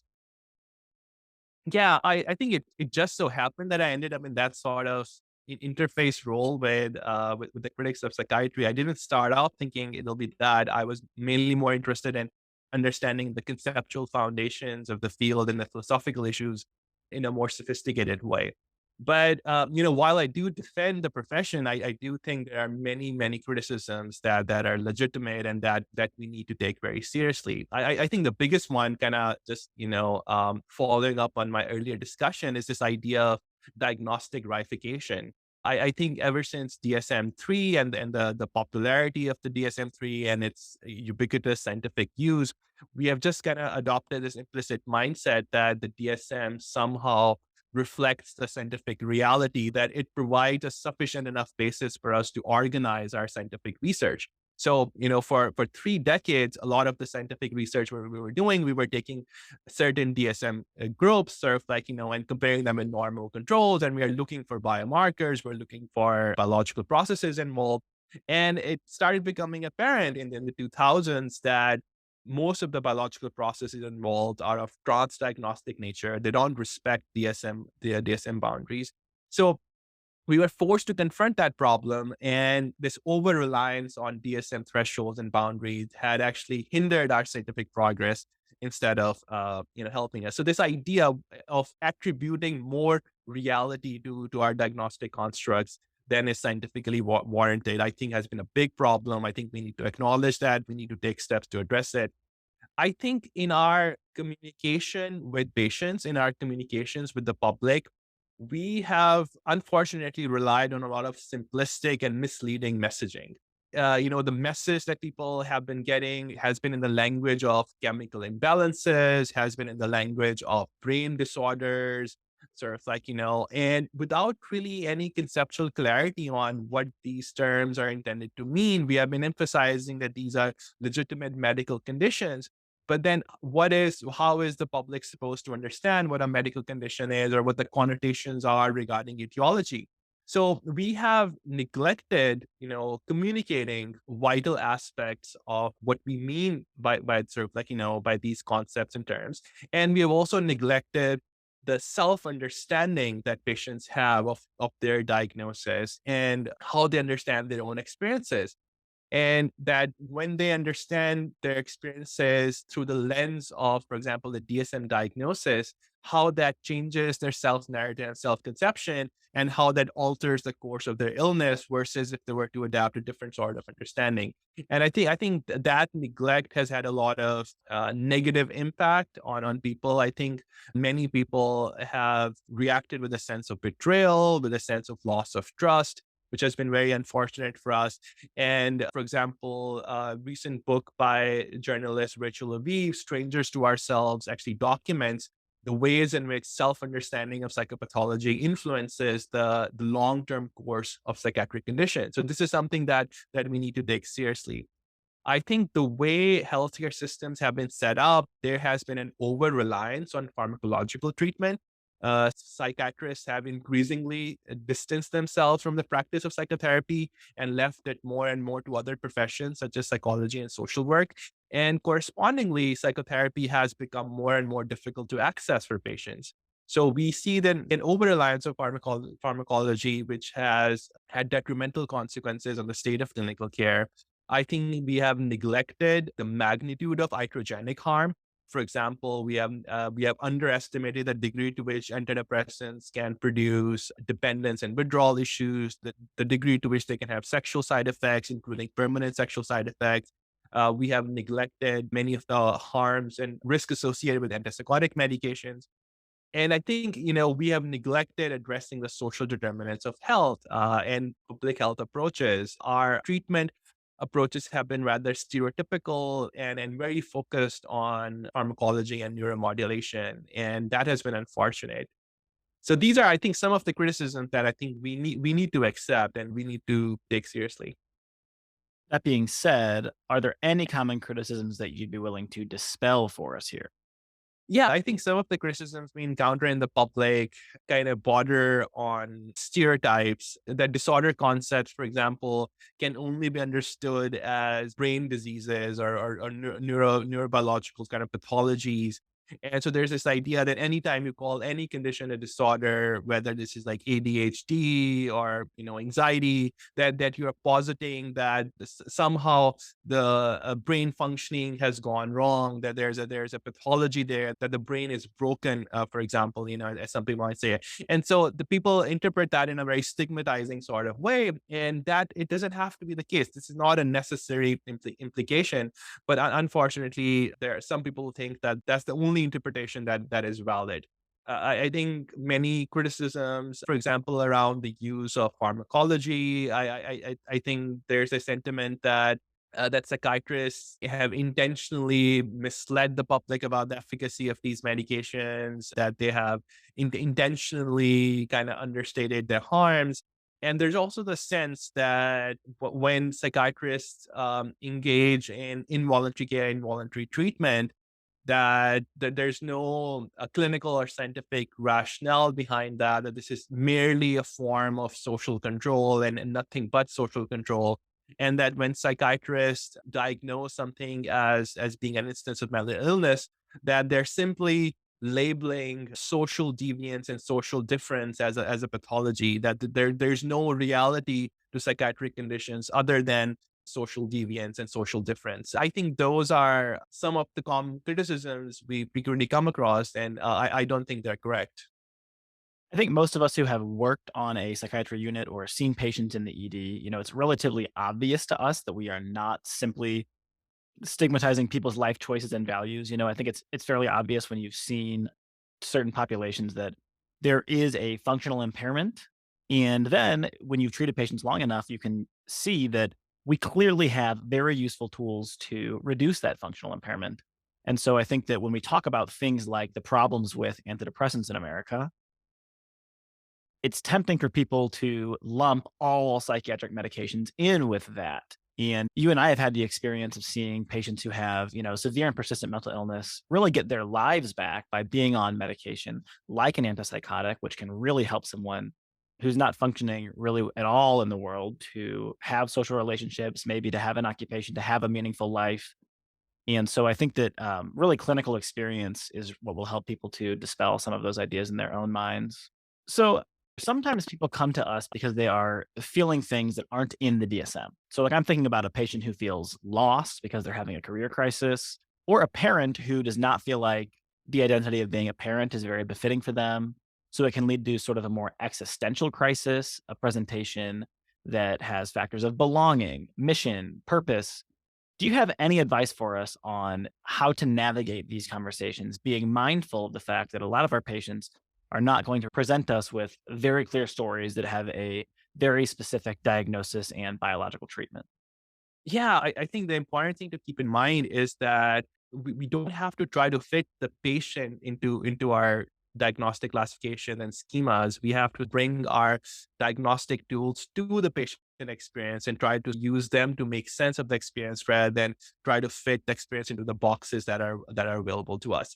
Yeah, I think it just so happened that I ended up in that sort of interface role with the critics of psychiatry. I didn't start out thinking it'll be that. I was mainly more interested in understanding the conceptual foundations of the field and the philosophical issues in a more sophisticated way. But, while I do defend the profession, I do think there are many, many criticisms that are legitimate and that we need to take very seriously. I think the biggest one, kind of just, following up on my earlier discussion, is this idea of diagnostic reification. I think ever since DSM-III and the popularity of the DSM-III and its ubiquitous scientific use, we have just kind of adopted this implicit mindset that the DSM somehow reflects the scientific reality, that it provides a sufficient enough basis for us to organize our scientific research. So, for 3 decades, a lot of the scientific research we were doing, we were taking certain DSM groups, sort of like, and comparing them with normal controls. And we are looking for biomarkers, we're looking for biological processes involved. And it started becoming apparent in the 2000s that most of the biological processes involved are of transdiagnostic nature. They don't respect the DSM boundaries. So we were forced to confront that problem, and this over reliance on DSM thresholds and boundaries had actually hindered our scientific progress instead of helping us. So this idea of attributing more reality to our diagnostic constructs than is scientifically warranted, I think, has been a big problem. I think we need to acknowledge that. We need to take steps to address it. I think in our communication with patients, in our communications with the public, we have unfortunately relied on a lot of simplistic and misleading messaging. The message that people have been getting has been in the language of chemical imbalances, has been in the language of brain disorders, sort of like, and without really any conceptual clarity on what these terms are intended to mean, we have been emphasizing that these are legitimate medical conditions. But then how is the public supposed to understand what a medical condition is or what the connotations are regarding etiology? So we have neglected, communicating vital aspects of what we mean by sort of like, by these concepts and terms. And we have also neglected the self-understanding that patients have of their diagnosis and how they understand their own experiences. And that when they understand their experiences through the lens of, for example, the DSM diagnosis, how that changes their self-narrative and self-conception, and how that alters the course of their illness versus if they were to adapt a different sort of understanding. And I think that neglect has had a lot of negative impact on people. I think many people have reacted with a sense of betrayal, with a sense of loss of trust, which has been very unfortunate for us. And for example, a recent book by journalist Rachel Aviv, Strangers to Ourselves, actually documents the ways in which self-understanding of psychopathology influences the long-term course of psychiatric conditions. So this is something that we need to take seriously. I think the way healthcare systems have been set up, there has been an over-reliance on pharmacological treatment. Psychiatrists have increasingly distanced themselves from the practice of psychotherapy and left it more and more to other professions such as psychology and social work. And correspondingly, psychotherapy has become more and more difficult to access for patients. So we see then an over-reliance of pharmacology, which has had detrimental consequences on the state of clinical care. I think we have neglected the magnitude of iatrogenic harm. For example, we have underestimated the degree to which antidepressants can produce dependence and withdrawal issues, the degree to which they can have sexual side effects, including permanent sexual side effects. We have neglected many of the harms and risks associated with antipsychotic medications. And I think, we have neglected addressing the social determinants of health and public health approaches. Our treatment approaches have been rather stereotypical and very focused on pharmacology and neuromodulation. And that has been unfortunate. So these are, I think, some of the criticisms that I think we need to accept and we need to take seriously. That being said, are there any common criticisms that you'd be willing to dispel for us here? Yeah, I think some of the criticisms we encounter in the public kind of border on stereotypes. That disorder concepts, for example, can only be understood as brain diseases or neurobiological kind of pathologies. And so there's this idea that anytime you call any condition a disorder, whether this is like ADHD or, anxiety, that you're positing that somehow the brain functioning has gone wrong, that there's a pathology there, that the brain is broken, for example, as some people might say. And so the people interpret that in a very stigmatizing sort of way, and that it doesn't have to be the case. This is not a necessary implication, but unfortunately, there are some people who think that that's the only interpretation that is valid. I think many criticisms, for example, around the use of pharmacology. I think there's a sentiment that psychiatrists have intentionally misled the public about the efficacy of these medications, that they have intentionally kind of understated their harms. And there's also the sense that when psychiatrists engage in involuntary care, involuntary treatment, that there's no clinical or scientific rationale behind that this is merely a form of social control and nothing but social control. And that when psychiatrists diagnose something as being an instance of mental illness, that they're simply labeling social deviance and social difference as a pathology, that there's no reality to psychiatric conditions other than social deviance and social difference. I think those are some of the common criticisms we frequently come across, and I don't think they're correct. I think most of us who have worked on a psychiatry unit or seen patients in the ED, it's relatively obvious to us that we are not simply stigmatizing people's life choices and values. I think it's fairly obvious when you've seen certain populations that there is a functional impairment. And then when you've treated patients long enough, you can see that we clearly have very useful tools to reduce that functional impairment. And so I think that when we talk about things like the problems with antidepressants in America, it's tempting for people to lump all psychiatric medications in with that. And you and I have had the experience of seeing patients who have, severe and persistent mental illness really get their lives back by being on medication like an antipsychotic, which can really help someone who's not functioning really at all in the world to have social relationships, maybe to have an occupation, to have a meaningful life. And so I think that really clinical experience is what will help people to dispel some of those ideas in their own minds. So sometimes people come to us because they are feeling things that aren't in the DSM. So, like, I'm thinking about a patient who feels lost because they're having a career crisis, or a parent who does not feel like the identity of being a parent is very befitting for them. So, it can lead to sort of a more existential crisis, a presentation that has factors of belonging, mission, purpose. Do you have any advice for us on how to navigate these conversations, being mindful of the fact that a lot of our patients are not going to present us with very clear stories that have a very specific diagnosis and biological treatment? Yeah, I think the important thing to keep in mind is that we don't have to try to fit the patient into our diagnostic classification and schemas. We have to bring our diagnostic tools to the patient experience and try to use them to make sense of the experience rather than try to fit the experience into the boxes that are available to us.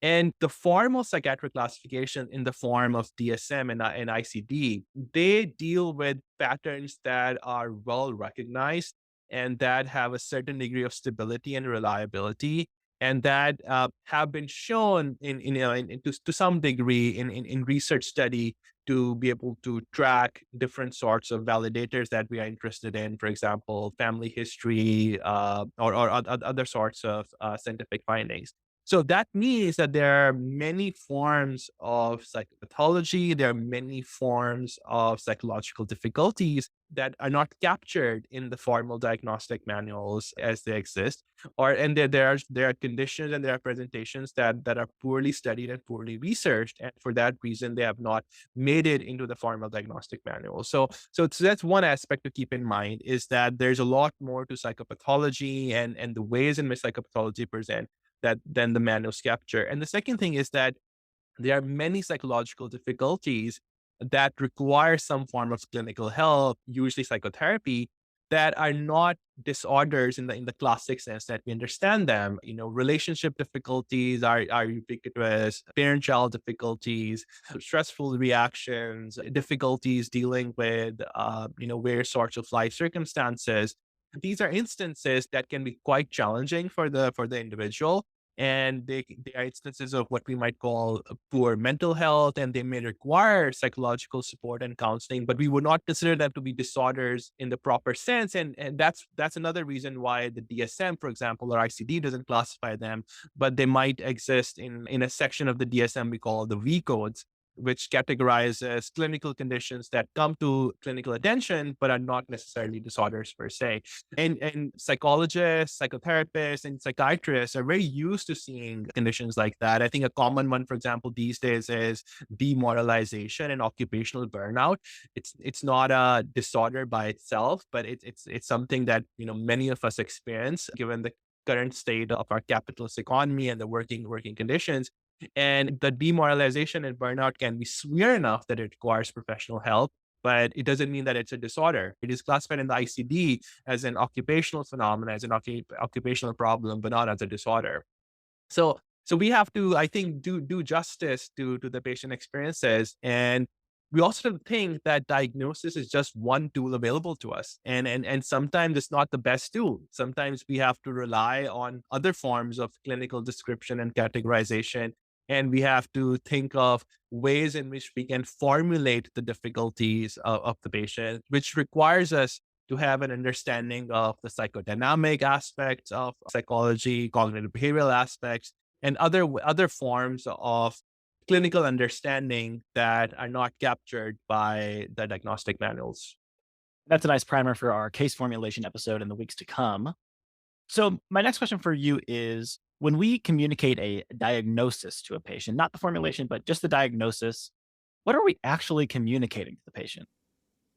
And the formal psychiatric classification in the form of DSM and ICD, they deal with patterns that are well recognized and that have a certain degree of stability and reliability, and that have been shown to some degree in research study to be able to track different sorts of validators that we are interested in, for example, family history or other sorts of scientific findings. So that means that there are many forms of psychopathology, there are many forms of psychological difficulties that are not captured in the formal diagnostic manuals as they exist, and there are conditions and there are presentations that are poorly studied and poorly researched, and for that reason they have not made it into the formal diagnostic manual. So that's one aspect to keep in mind, is that there's a lot more to psychopathology and the ways in which psychopathology present that than the manuals capture. And the second thing is that there are many psychological difficulties that require some form of clinical help, usually psychotherapy, that are not disorders in the classic sense that we understand them. Relationship difficulties are ubiquitous, parent-child difficulties, stressful reactions, difficulties dealing with various sorts of life circumstances. These are instances that can be quite challenging for the individual. And they are instances of what we might call poor mental health, and they may require psychological support and counseling, but we would not consider them to be disorders in the proper sense. And that's another reason why the DSM, for example, or ICD doesn't classify them, but they might exist in a section of the DSM we call the V codes, which categorizes clinical conditions that come to clinical attention but are not necessarily disorders per se. And psychologists, psychotherapists, and psychiatrists are very used to seeing conditions like that. I think a common one, for example, these days is demoralization and occupational burnout. It's not a disorder by itself, but it's something that many of us experience given the current state of our capitalist economy and the working conditions. And the demoralization and burnout can be severe enough that it requires professional help, but it doesn't mean that it's a disorder. It is classified in the ICD as an occupational phenomenon, as an occupational problem, but not as a disorder. So we have to, I think, do justice to the patient experiences. And we also think that diagnosis is just one tool available to us. And sometimes it's not the best tool. Sometimes we have to rely on other forms of clinical description and categorization. And we have to think of ways in which we can formulate the difficulties of the patient, which requires us to have an understanding of the psychodynamic aspects of psychology, cognitive behavioral aspects, and other forms of clinical understanding that are not captured by the diagnostic manuals. That's a nice primer for our case formulation episode in the weeks to come. So, my next question for you is, when we communicate a diagnosis to a patient, not the formulation, but just the diagnosis, what are we actually communicating to the patient?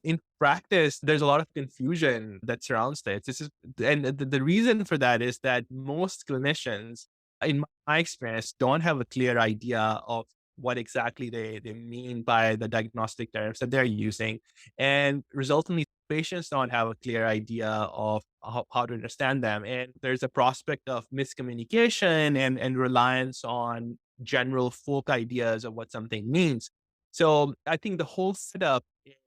In practice, there's a lot of confusion that surrounds this. And the reason for that is that most clinicians, in my experience, don't have a clear idea of what exactly they mean by the diagnostic terms that they're using. And resultantly, patients don't have a clear idea of how to understand them. And there's a prospect of miscommunication and reliance on general folk ideas of what something means. So I think the whole setup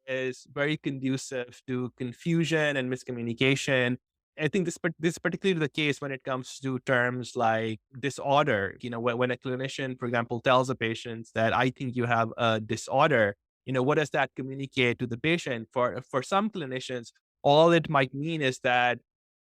is very conducive to confusion and miscommunication. I think this is particularly the case when it comes to terms like disorder. When a clinician, for example, tells a patient that I think you have a disorder, what does that communicate to the patient? For some clinicians, all it might mean is that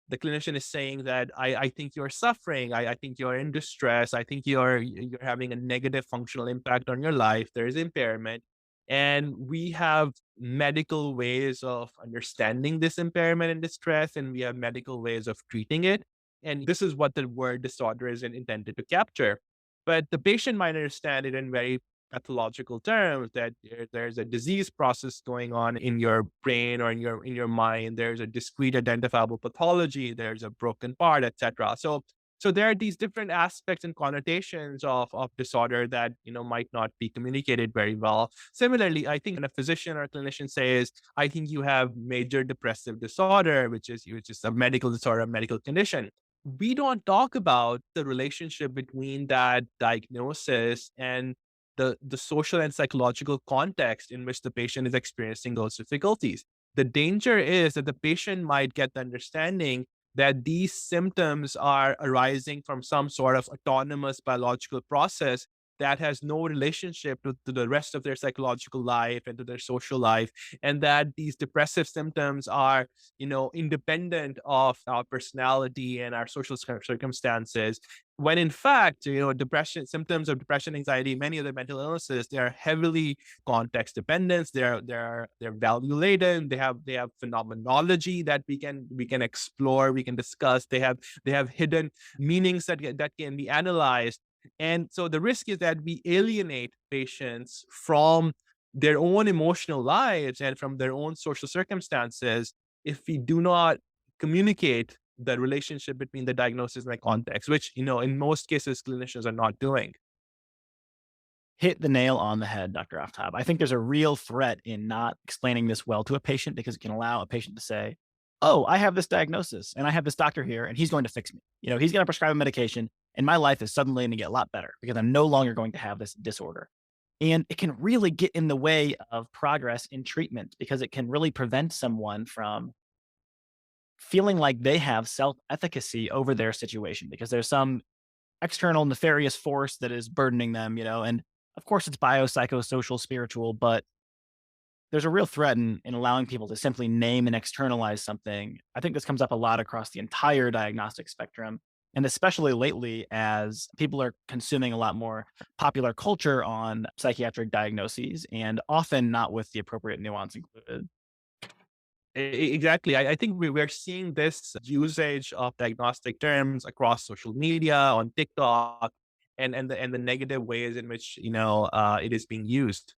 the clinician is saying that I think you're suffering. I think you're in distress. I think you're having a negative functional impact on your life. There is impairment. And we have medical ways of understanding this impairment and distress, and we have medical ways of treating it. And this is what the word disorder is intended to capture. But the patient might understand it in very pathological terms, that there's a disease process going on in your brain or in your mind. There's a discrete identifiable pathology. There's a broken part, etc. So there are these different aspects and connotations of disorder that might not be communicated very well. Similarly, I think when a physician or a clinician says, "I think you have major depressive disorder," which is a medical disorder, a medical condition, we don't talk about the relationship between that diagnosis and the social and psychological context in which the patient is experiencing those difficulties. The danger is that the patient might get the understanding that these symptoms are arising from some sort of autonomous biological process that has no relationship to the rest of their psychological life and to their social life, and that these depressive symptoms are, independent of our personality and our social circumstances. When in fact, depression, symptoms of depression, anxiety, many other mental illnesses, they are heavily context dependent. They're value laden. They have phenomenology that we can explore, we can discuss. They have hidden meanings that can be analyzed. And so the risk is that we alienate patients from their own emotional lives and from their own social circumstances if we do not communicate the relationship between the diagnosis and the context, which, in most cases, clinicians are not doing. Hit the nail on the head, Dr. Aftab. I think there's a real threat in not explaining this well to a patient, because it can allow a patient to say, "Oh, I have this diagnosis and I have this doctor here and he's going to fix me. He's going to prescribe a medication and my life is suddenly going to get a lot better because I'm no longer going to have this disorder." And it can really get in the way of progress in treatment, because it can really prevent someone from feeling like they have self-efficacy over their situation, because there's some external nefarious force that is burdening them, and of course it's biopsychosocial, spiritual, but there's a real threat in allowing people to simply name and externalize something. I think this comes up a lot across the entire diagnostic spectrum, and especially lately as people are consuming a lot more popular culture on psychiatric diagnoses and often not with the appropriate nuance included. Exactly. I think we're seeing this usage of diagnostic terms across social media, on TikTok, and the negative ways in which it is being used.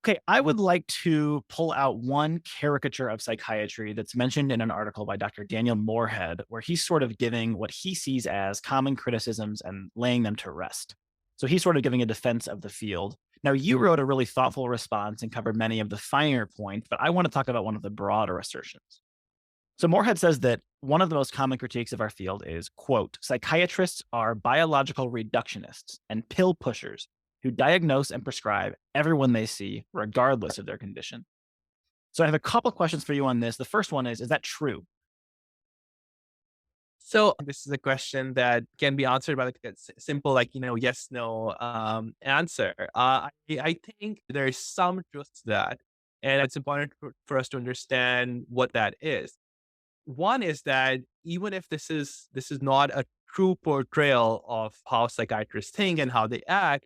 Okay, I would like to pull out one caricature of psychiatry that's mentioned in an article by Dr. Daniel Moorhead, where he's sort of giving what he sees as common criticisms and laying them to rest. So he's sort of giving a defense of the field. Now, you wrote a really thoughtful response and covered many of the finer points, but I want to talk about one of the broader assertions. So Moorhead says that one of the most common critiques of our field is, quote, psychiatrists are biological reductionists and pill pushers who diagnose and prescribe everyone they see, regardless of their condition. So I have a couple questions for you on this. The first one is that true? So this is a question that can be answered by like a simple, like, yes, no answer. I think there's some truth to that. And it's important for us to understand what that is. One is that even if this is not a true portrayal of how psychiatrists think and how they act,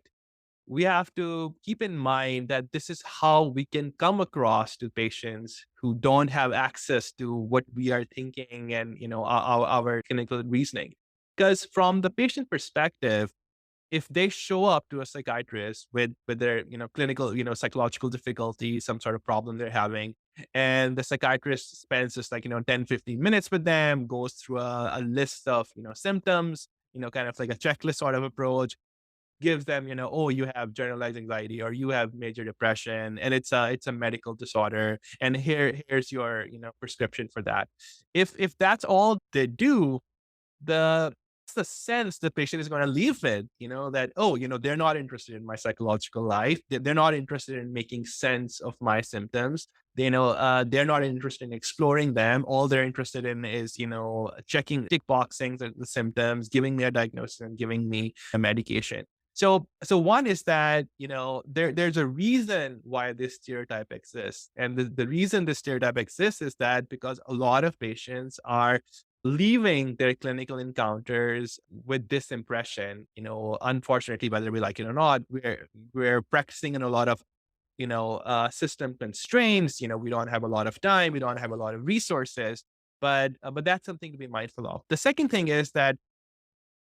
we have to keep in mind that this is how we can come across to patients who don't have access to what we are thinking and our clinical reasoning. Because from the patient perspective, if they show up to a psychiatrist with their clinical psychological difficulty, some sort of problem they're having, and the psychiatrist spends just like 10-15 minutes with them, goes through a list of symptoms, kind of like a checklist sort of approach, gives them, oh, you have generalized anxiety or you have major depression and it's a medical disorder. And here's your, prescription for that. If that's all they do, the it's the sense the patient is going to leave with, that, oh, they're not interested in my psychological life. They're not interested in making sense of my symptoms. They're not interested in exploring them. All they're interested in is, checking, tick boxing the symptoms, giving me a diagnosis and giving me a medication. So one is that, there's a reason why this stereotype exists. And the reason this stereotype exists is that because a lot of patients are leaving their clinical encounters with this impression, unfortunately, whether we like it or not, we're practicing in a lot of, system constraints. We don't have a lot of time. We don't have a lot of resources, but that's something to be mindful of. The second thing is that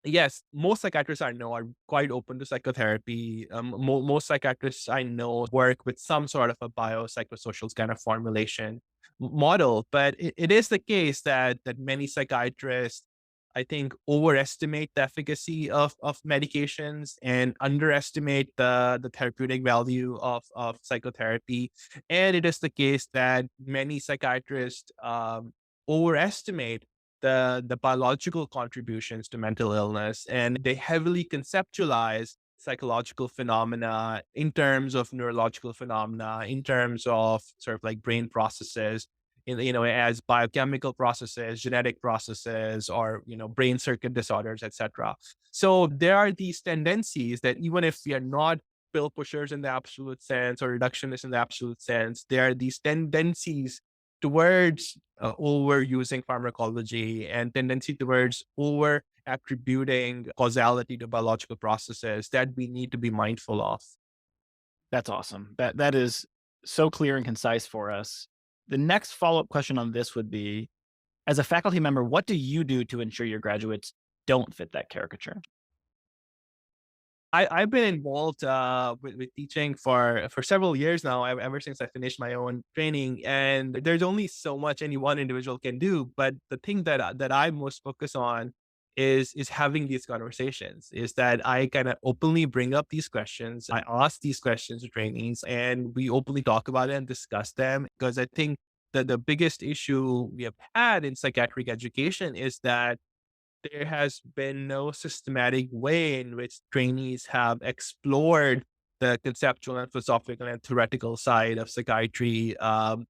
yes, most psychiatrists I know are quite open to psychotherapy. Most psychiatrists I know work with some sort of a biopsychosocial kind of formulation model, but it is the case that many psychiatrists, I think, overestimate the efficacy of medications and underestimate the therapeutic value of psychotherapy. And it is the case that many psychiatrists overestimate the biological contributions to mental illness, and they heavily conceptualize psychological phenomena in terms of neurological phenomena, in terms of sort of like brain processes, as biochemical processes, genetic processes, or brain circuit disorders, etc. So there are these tendencies that even if we are not pill pushers in the absolute sense or reductionists in the absolute sense, there are these tendencies towards overusing pharmacology and tendency towards over attributing causality to biological processes that we need to be mindful of. That's awesome. That is so clear and concise for us. The next follow-up question on this would be, as a faculty member, what do you do to ensure your graduates don't fit that caricature? I've been involved with teaching for several years now, ever since I finished my own training. And there's only so much any one individual can do. But the thing that I most focus on is having these conversations, is that I kind of openly bring up these questions. I ask these questions to trainees and we openly talk about it and discuss them. Because I think that the biggest issue we have had in psychiatric education is that there has been no systematic way in which trainees have explored the conceptual and philosophical and theoretical side of psychiatry.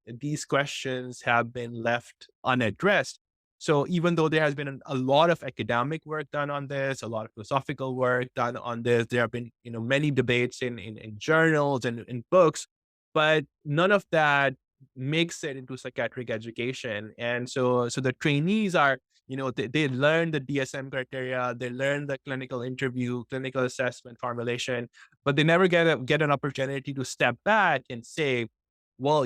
These questions have been left unaddressed. So even though there has been a lot of academic work done on this, a lot of philosophical work done on this, there have been, many debates in journals and in books, but none of that makes it into psychiatric education. And so the trainees are, they learn the DSM criteria, they learn the clinical interview, clinical assessment formulation, but they never get an opportunity to step back and say, well,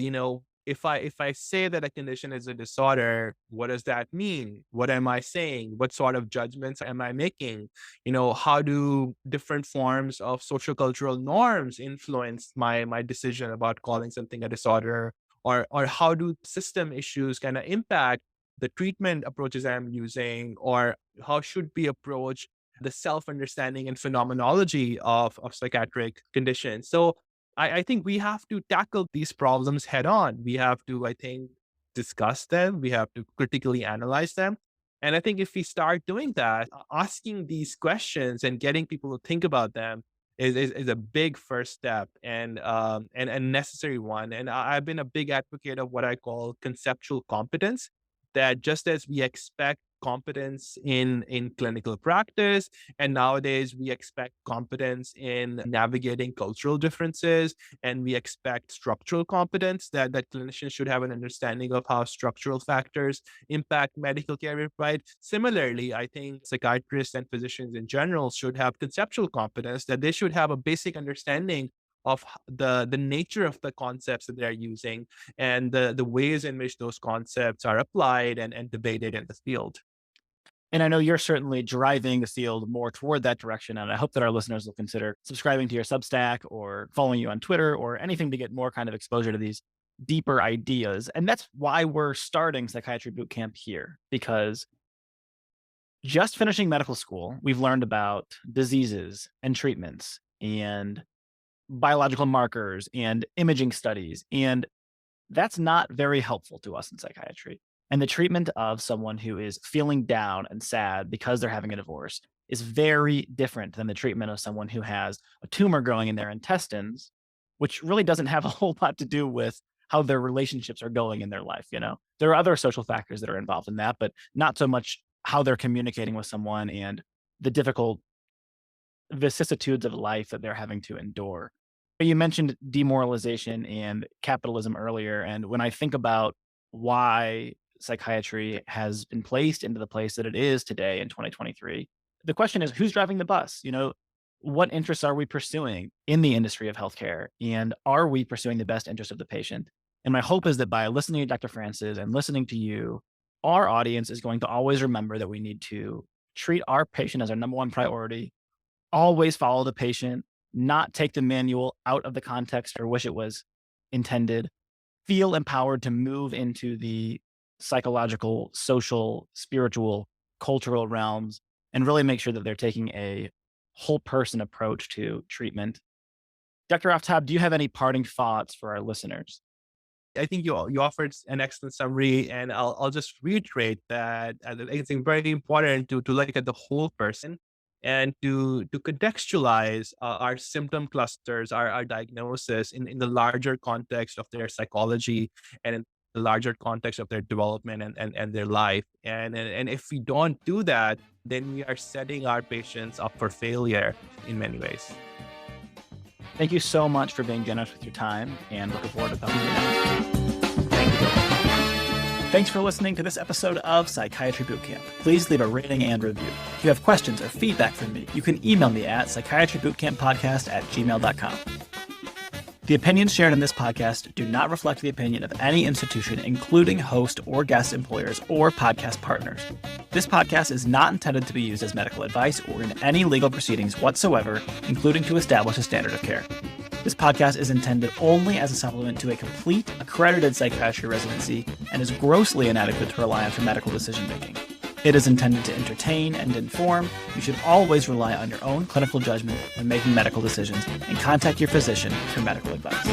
if I say that a condition is a disorder, what does that mean? What am I saying? What sort of judgments am I making? How do different forms of sociocultural norms influence my decision about calling something a disorder? Or how do system issues kind of impact the treatment approaches I'm using? Or how should we approach the self-understanding and phenomenology of psychiatric conditions? So I think we have to tackle these problems head on. We have to, I think, discuss them. We have to critically analyze them. And I think if we start doing that, asking these questions and getting people to think about them is a big first step and a necessary one. And I've been a big advocate of what I call conceptual competence, that just as we expect competence in clinical practice, and nowadays we expect competence in navigating cultural differences, and we expect structural competence, that clinicians should have an understanding of how structural factors impact medical care, right? Similarly, I think psychiatrists and physicians in general should have conceptual competence, that they should have a basic understanding of the nature of the concepts that they're using, and the ways in which those concepts are applied and debated in the field. And I know you're certainly driving the field more toward that direction. And I hope that our listeners will consider subscribing to your Substack or following you on Twitter or anything to get more kind of exposure to these deeper ideas. And that's why we're starting Psychiatry Boot Camp here, because just finishing medical school, we've learned about diseases and treatments and biological markers and imaging studies. And that's not very helpful to us in psychiatry. And the treatment of someone who is feeling down and sad because they're having a divorce is very different than the treatment of someone who has a tumor growing in their intestines, which really doesn't have a whole lot to do with how their relationships are going in their life. There are other social factors that are involved in that, but not so much how they're communicating with someone and the difficult vicissitudes of life that they're having to endure. You mentioned demoralization and capitalism earlier. And when I think about why psychiatry has been placed into the place that it is today in 2023, the question is, who's driving the bus? What interests are we pursuing in the industry of healthcare? And are we pursuing the best interest of the patient? And my hope is that by listening to Dr. Francis and listening to you, our audience is going to always remember that we need to treat our patient as our number one priority, always follow the patient, not take the manual out of the context or wish it was intended, feel empowered to move into the psychological, social, spiritual, cultural realms, and really make sure that they're taking a whole person approach to treatment. Dr. Aftab, do you have any parting thoughts for our listeners? I think you offered an excellent summary, and I'll just reiterate that I think it's very important to look at the whole person and to contextualize our symptom clusters, our diagnosis in the larger context of their psychology and in the larger context of their development and their life. And if we don't do that, then we are setting our patients up for failure in many ways. Thank you so much for being generous with your time, and looking forward to talking to you next. Thank you. Thanks for listening to this episode of Psychiatry Boot Camp. Please leave a rating and review. If you have questions or feedback for me, you can email me at psychiatrybootcamppodcast@gmail.com. The opinions shared in this podcast do not reflect the opinion of any institution, including host or guest employers or podcast partners. This podcast is not intended to be used as medical advice or in any legal proceedings whatsoever, including to establish a standard of care. This podcast is intended only as a supplement to a complete, accredited psychiatry residency and is grossly inadequate to rely on for medical decision-making. It is intended to entertain and inform. You should always rely on your own clinical judgment when making medical decisions and contact your physician for medical advice.